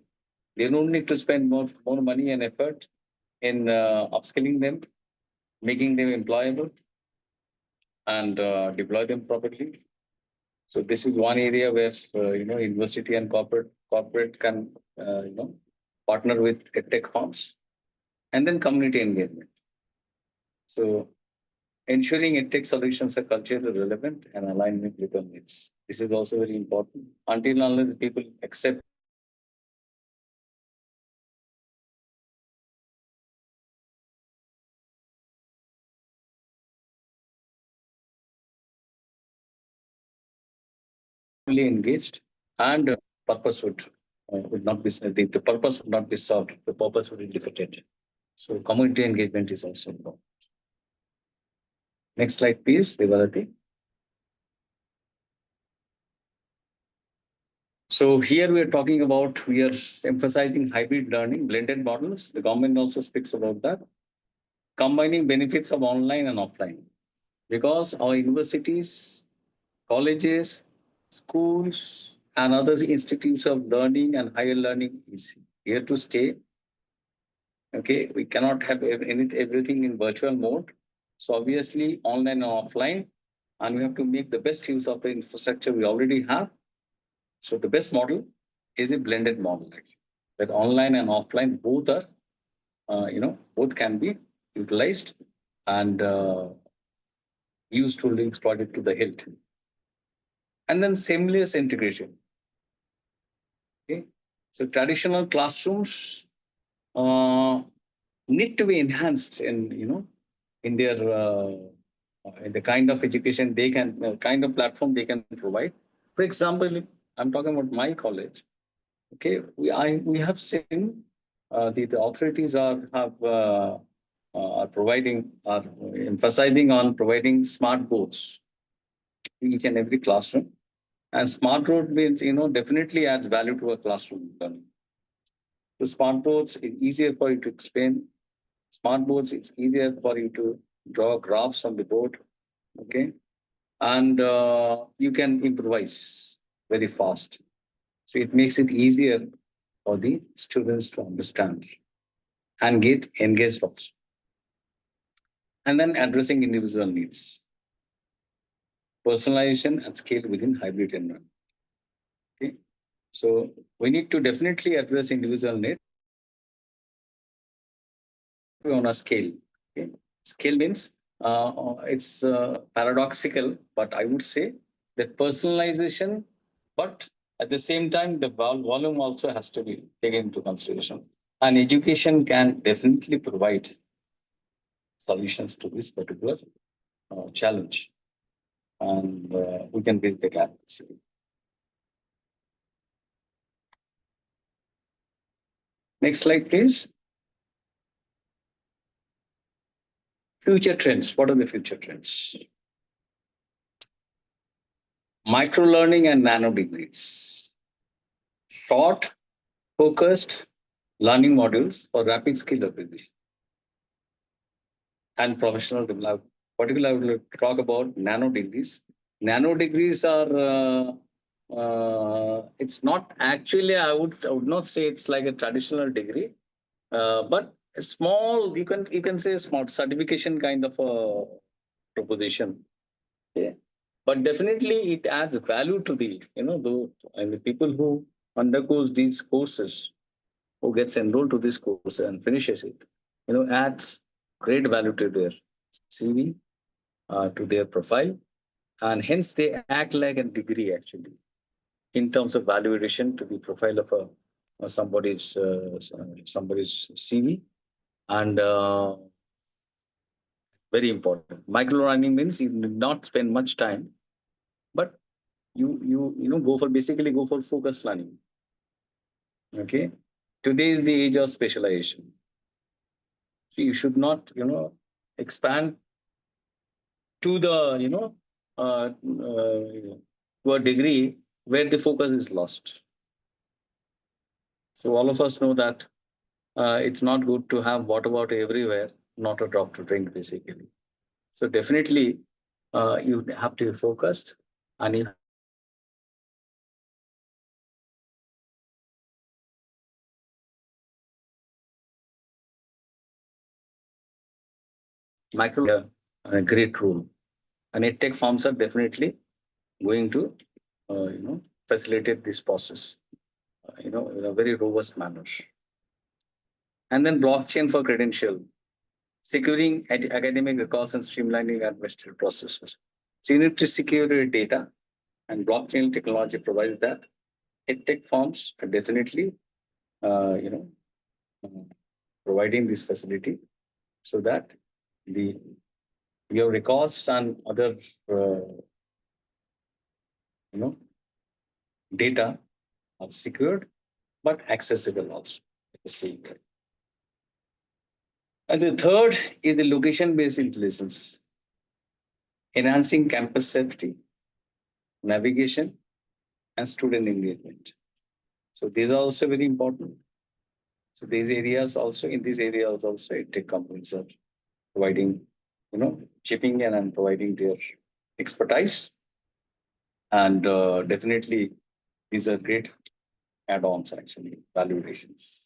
They don't need to spend more money and effort in upskilling them, making them employable, and deploy them properly. So this is one area where university and corporate can partner with tech firms, and then community engagement. So ensuring edtech solutions are culturally relevant and aligned with local needs. This is also very important. Until unless people accept engaged and purpose would not be the purpose would not be solved. The purpose would be defeated. So community engagement is also important. Next slide, please, Devarati. So here we are talking about, we are emphasizing hybrid learning, blended models. The government also speaks about that. Combining benefits of online and offline. Because our universities, colleges, schools, and other institutes of learning and higher learning is here to stay. Okay, we cannot have everything in virtual mode. So obviously online and offline, and we have to make the best use of the infrastructure we already have. So the best model is a blended model, actually, that online and offline both are, both can be utilized and used to exploit it to the hilt. And then seamless integration. Okay, so traditional classrooms need to be enhanced in their in the kind of education they can, kind of platform they can provide. For example, I'm talking about my college. Okay, we have seen the authorities are emphasizing on providing smart boards in each and every classroom, and smart board means definitely adds value to a classroom learning. The smart boards is easier for you to explain. Smart boards, it's easier for you to draw graphs on the board. Okay, and you can improvise very fast. So it makes it easier for the students to understand and get engaged also. And then addressing individual needs. Personalization at scale within hybrid environment. Okay, so we need to definitely address individual needs on a scale. Okay, scale means it's paradoxical, but I would say that personalization, but at the same time, the volume also has to be taken into consideration. And education can definitely provide solutions to this particular challenge. And we can bridge the gap. Next slide, please. Future trends. What are the future trends? Micro learning and nano degrees. Short, focused learning modules for rapid skill acquisition and professional development. Particularly, I would like to talk about nano degrees. Nano degrees are it's not actually, I would not say it's like a traditional degree, but a small, you can say a small certification kind of a proposition. Yeah. But definitely it adds value to the, the people who undergoes these courses, who gets enrolled to this course and finishes it, adds great value to their CV, to their profile, and hence they act like a degree actually in terms of value addition to the profile of somebody's CV. And very important. Micro learning means you need not spend much time, but basically go for focused learning. Okay, today is the age of specialization. So you should not expand to the to a degree where the focus is lost. So all of us know that it's not good to have water bottle everywhere, not a drop to drink basically. So definitely you have to be focused, and you micro a great role, and EdTech firms are definitely going to facilitate this process in a very robust manner. And then blockchain for credential, securing academic records and streamlining administrative processes. So you need to secure your data, and blockchain technology provides that. EdTech firms are definitely uh, you know providing this facility so that the your records and other data are secured but accessible also at the same time. And the third is the location-based intelligence, enhancing campus safety, navigation, and student engagement. So these are also very important. So these areas also, in these areas also, tech companies are providing, chipping in and providing their expertise. And definitely, these are great add-ons actually, valuations.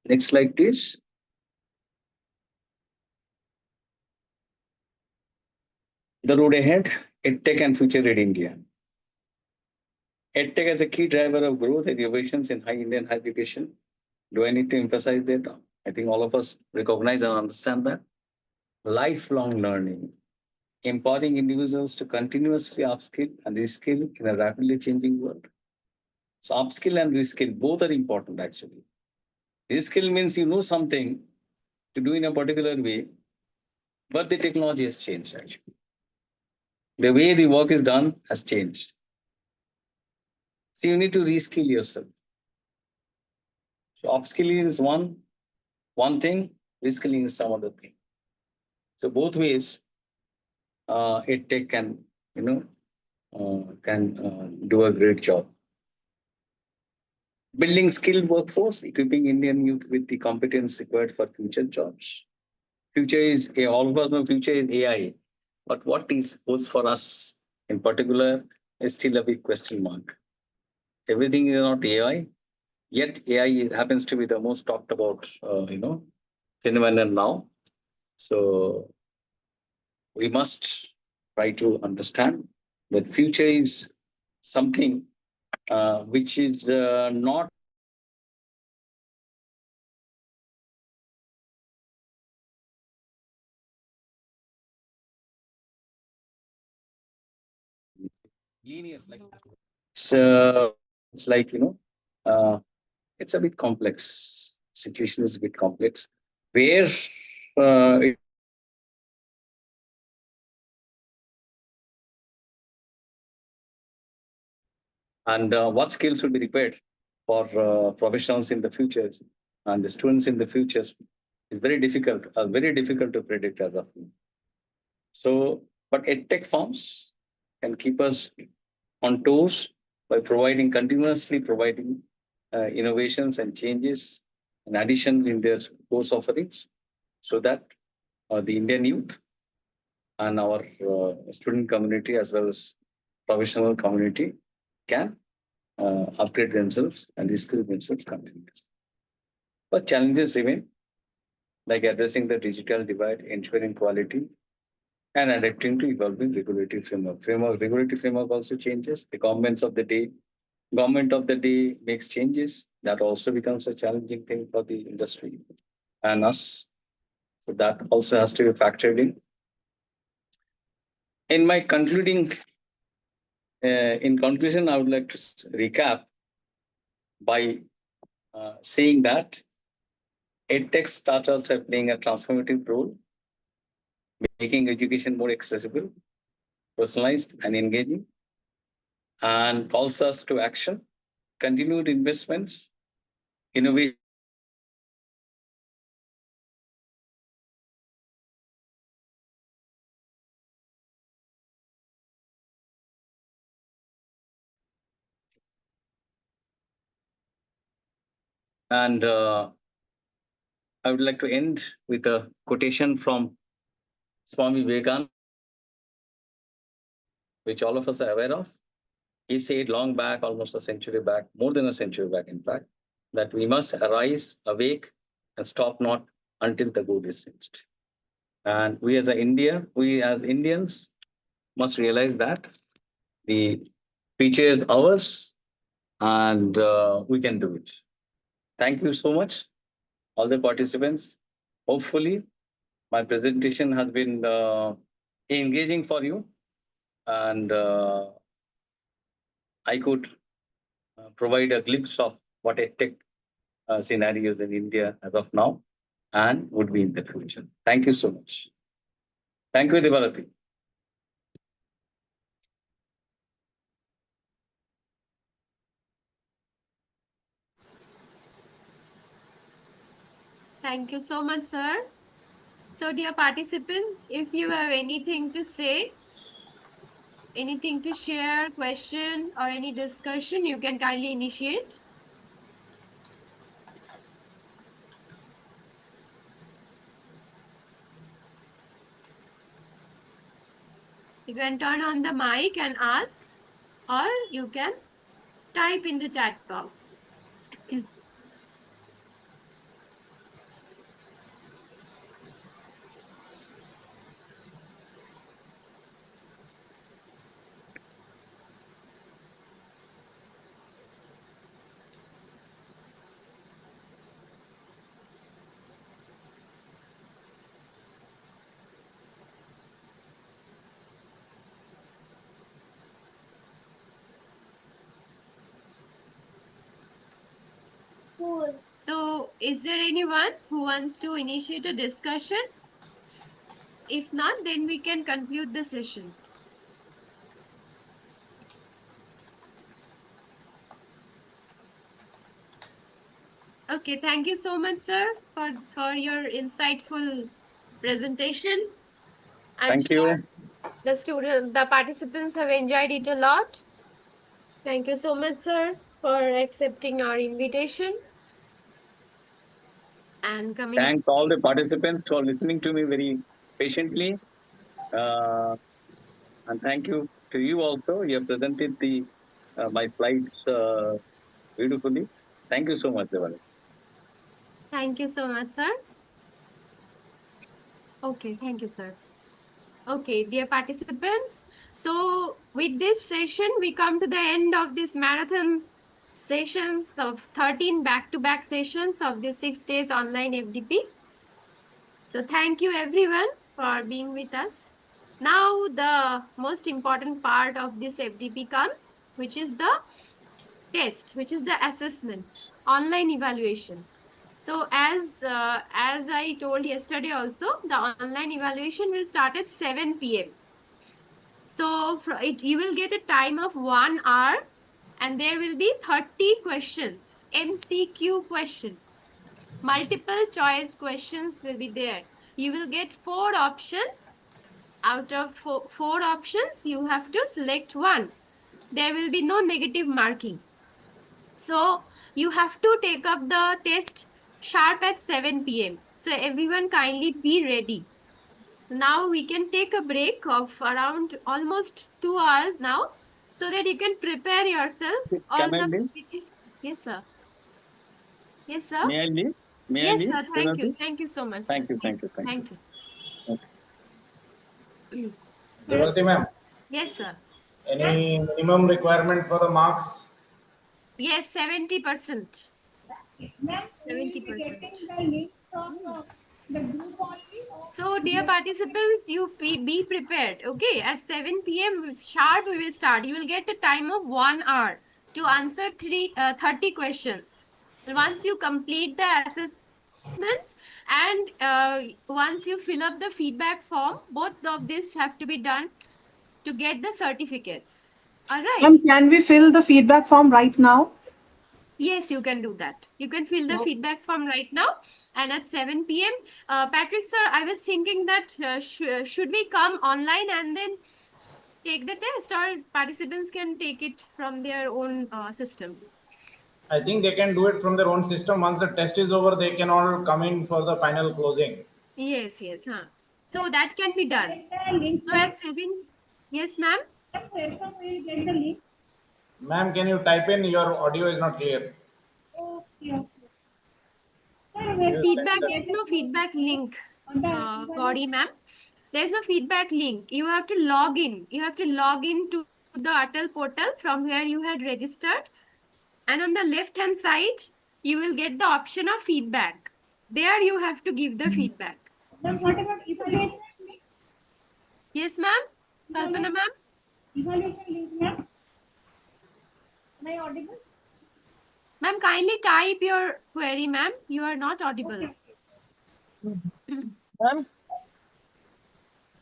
Next slide, please. The road ahead, EdTech and future-ready India. EdTech as a key driver of growth and innovations in Indian higher education. Do I need to emphasize that? I think all of us recognize and understand that. Lifelong learning, empowering individuals to continuously upskill and reskill in a rapidly changing world. So upskill and reskill, both are important actually. Reskill means you know something to do in a particular way, but the technology has changed actually. The way the work is done has changed. So you need to reskill yourself. So upskilling is one thing, reskilling is some other thing. So both ways, EdTech can do a great job. Building skilled workforce, equipping Indian youth with the competence required for future jobs. Future is all of us know future is AI, but what is holds for us in particular is still a big question mark. Everything is not AI, yet AI happens to be the most talked about phenomenon now. So we must try to understand that future is something which is not linear. Like it's like it's a bit complex. Situation is a bit complex. Where it and what skills will be required for professionals in the future and the students in the future is very difficult to predict as of now. So, but EdTech firms can keep us on toes by continuously providing innovations and changes and additions in their course offerings so that the Indian youth and our student community as well as professional community can upgrade themselves and reskill themselves continuously. But challenges remain, like addressing the digital divide, ensuring quality, and adapting to evolving regulatory framework. Regulatory framework also changes. The government of the day makes changes. That also becomes a challenging thing for the industry and us. So that also has to be factored in. In my concluding, in conclusion, I would like to recap by saying that EdTech startups are playing a transformative role, making education more accessible, personalized, and engaging, and calls us to action, continued investments, innovation, and I would like to end with a quotation from Swami Vivekananda, which all of us are aware of. He said long back, almost a century back, more than a century back, in fact, that we must arise, awake, and stop not until the good is reached. And we as Indians must realize that the future is ours, and we can do it. Thank you so much, all the participants. Hopefully, my presentation has been engaging for you, and I could provide a glimpse of what EdTech scenarios in India as of now and would be in the future. Thank you so much. Thank you, Devarati. Thank you so much, sir. So, dear participants, if you have anything to say, anything to share, question, or any discussion, you can kindly initiate. You can turn on the mic and ask, or you can type in the chat box. So, is there anyone who wants to initiate a discussion? If not, then we can conclude the session. Okay, thank you so much, sir, for your insightful presentation. I'm sure the participants have enjoyed it a lot. Thank you so much, sir, for accepting our invitation and coming. Thank all the participants for listening to me very patiently. And thank you to you also. You have presented my slides beautifully. Thank you so much, Devarati. Thank you so much, sir. Okay, thank you, sir. Okay, dear participants. So with this session, we come to the end of this marathon sessions of 13 back-to-back sessions of the 6 days online FDP. So thank you everyone for being with us. Now the most important part of this FDP comes, which is the test, which is the assessment, online evaluation. So as I told yesterday also, the online evaluation will start at 7 p.m. So you will get a time of 1 hour and there will be 30 questions, MCQ questions. Multiple choice questions will be there. You will get 4 options. Out of four options, you have to select one. There will be no negative marking. So you have to take up the test sharp at 7 p.m. So everyone kindly be ready. Now we can take a break of around almost 2 hours now so that you can prepare yourself. All the activities. Yes, sir. Yes, sir. May I leave? Yes, sir. Thank you. Thank you so much. Thank you. Thank you. Thank you. Okay. Devarati ma'am. Yes, sir. Any minimum requirement for the marks? Yes, 70%. 70%. So, dear participants, you be prepared. Okay, at 7 p.m. sharp, we will start. You will get a time of 1 hour to answer 30 questions. Once you complete the assessment and once you fill up the feedback form, both of this have to be done to get the certificates. All right. Ma'am, can we fill the feedback form right now? Yes, you can do that. You can fill the feedback form right now. And at 7 p.m., Patrick sir, I was thinking that should we come online and then take the test, or participants can take it from their own system? I think they can do it from their own system. Once the test is over, they can all come in for the final closing. Yes, yes. Huh. So that can be done. So at 7, yes, ma'am. Ma'am, can you type in? Your audio is not clear. Feedback, there's no feedback link, Gauri ma'am. There's no feedback link. You have to log in. You have to log in to the ATAL portal from where you had registered. And on the left-hand side, you will get the option of feedback. There you have to give the feedback. What about evaluation? Yes, ma'am. Kalpana ma'am. Evaluation link, ma'am. Am I audible? Ma'am, kindly type your query, ma'am. You are not audible.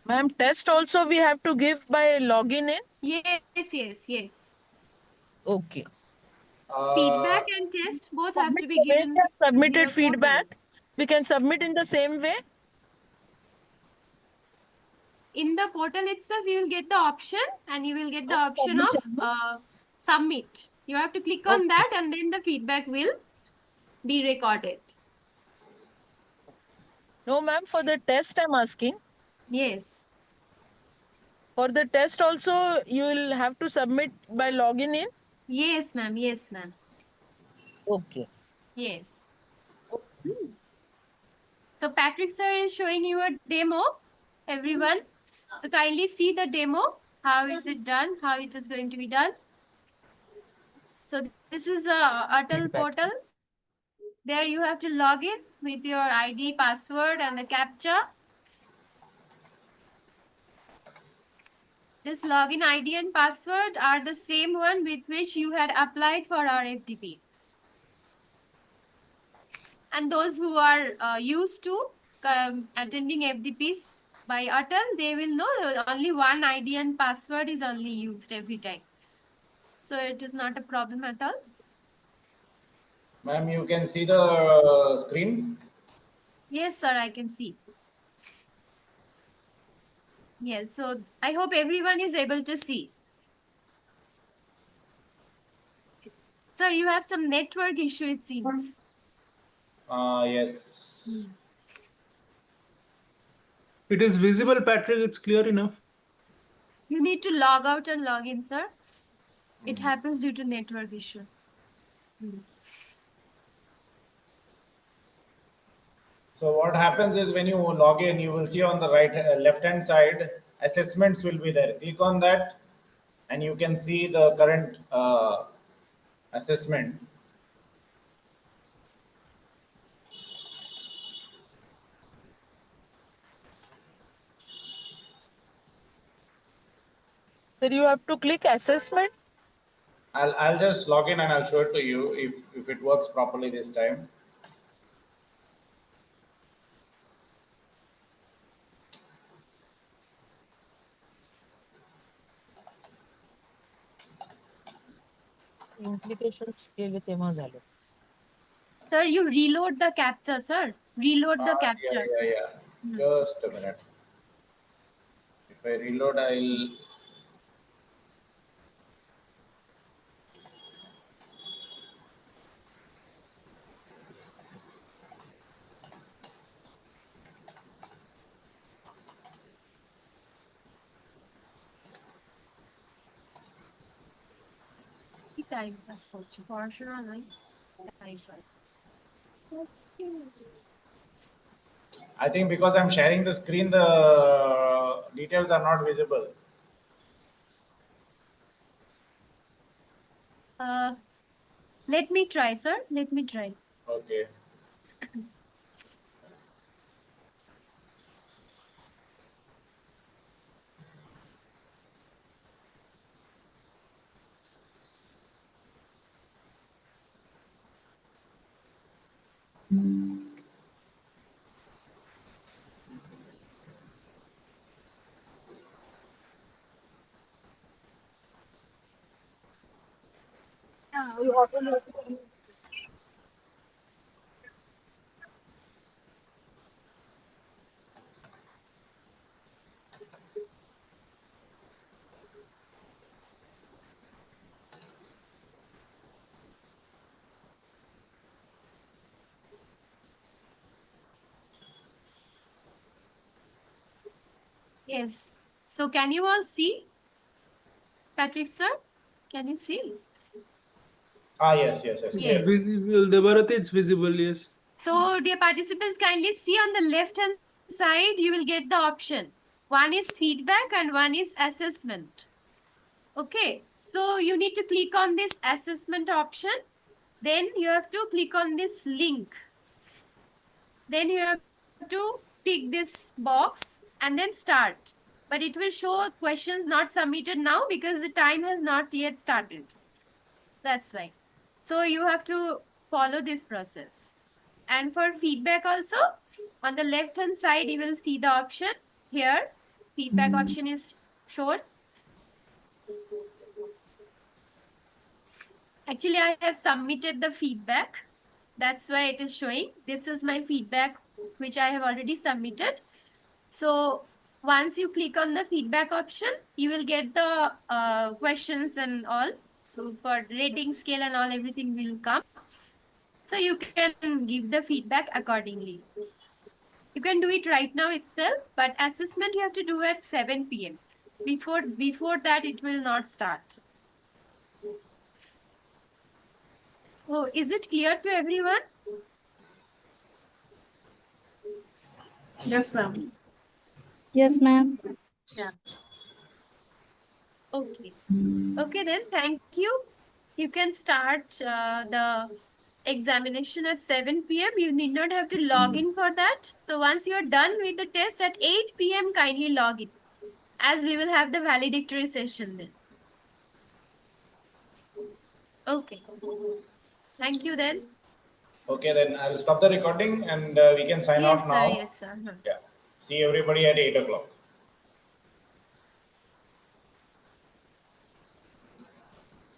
Ma'am, test also we have to give by logging in? Yes. Okay. Feedback and test both have Submit to be the way given we have via submitted portal. feedback. We can submit in the same way. In the portal itself, you will get the option and you will get the option of submit. You have to click on that and then the feedback will be recorded. No, ma'am, for the test I'm asking. Yes. For the test also, you will have to submit by logging in? Yes, ma'am. Yes, ma'am. Okay. Yes. So Patrick sir is showing you a demo, everyone. So kindly see the demo. How is it done? How it is going to be done? So this is a ATAL portal. There you have to log in with your ID, password, and the captcha. This login ID and password are the same one with which you had applied for our FDP. And those who are used to attending FDPs by ATAL, they will know only one ID and password is only used every time. So it is not a problem at all. Ma'am, you can see the screen. Yes, sir, I can see. Yes, so I hope everyone is able to see. Sir, you have some network issue, it seems. Yes. It is visible, Patrick. It's clear enough. You need to log out and log in, sir. It happens due to network issue. So what happens is when you log in, you will see on the left hand side, assessments will be there. Click on that and you can see the current assessment. So you have to click assessment. I'll just log in and I'll show it to you if it works properly this time. Implications केले तेव्हा झालं. Sir, you reload the captcha, sir. Reload the captcha. Yeah. Just a minute. If I reload, I'll. Time pass করছি পড়াশোনা নাই তাই সব। I think because I'm sharing the screen, the details are not visible. Let me try, sir. Let me try. Okay. Yes. So can you all see? Patrick sir, can you see? Yes, clear. Visible. Debarati, it's visible, yes. So dear participants, kindly see on the left hand side, you will get the option. One is feedback and one is assessment. Okay, so you need to click on this assessment option. Then you have to click on this link. Then you have to tick this box and then start. But it will show questions not submitted now because the time has not yet started. That's why. So you have to follow this process. And for feedback also, on the left hand side, you will see the option here. Feedback option is shown. Actually, I have submitted the feedback. That's why it is showing. This is my feedback, which I have already submitted. So once you click on the feedback option, you will get the questions and all for rating scale and all, everything will come. So you can give the feedback accordingly. You can do it right now itself, but assessment you have to do at 7 p.m. Before that, it will not start. So is it clear to everyone? Yes, ma'am. Yes, ma'am. Yeah. Okay. Okay, then thank you. You can start the examination at 7 p.m. You need not have to log in for that. So once you're done with the test at 8 p.m., kindly log in, as we will have the valedictory session then. Okay. Thank you then. Okay, then I'll stop the recording and we can sign Yes, off sir. now. Yes, sir. Yeah. See everybody at 8 o'clock.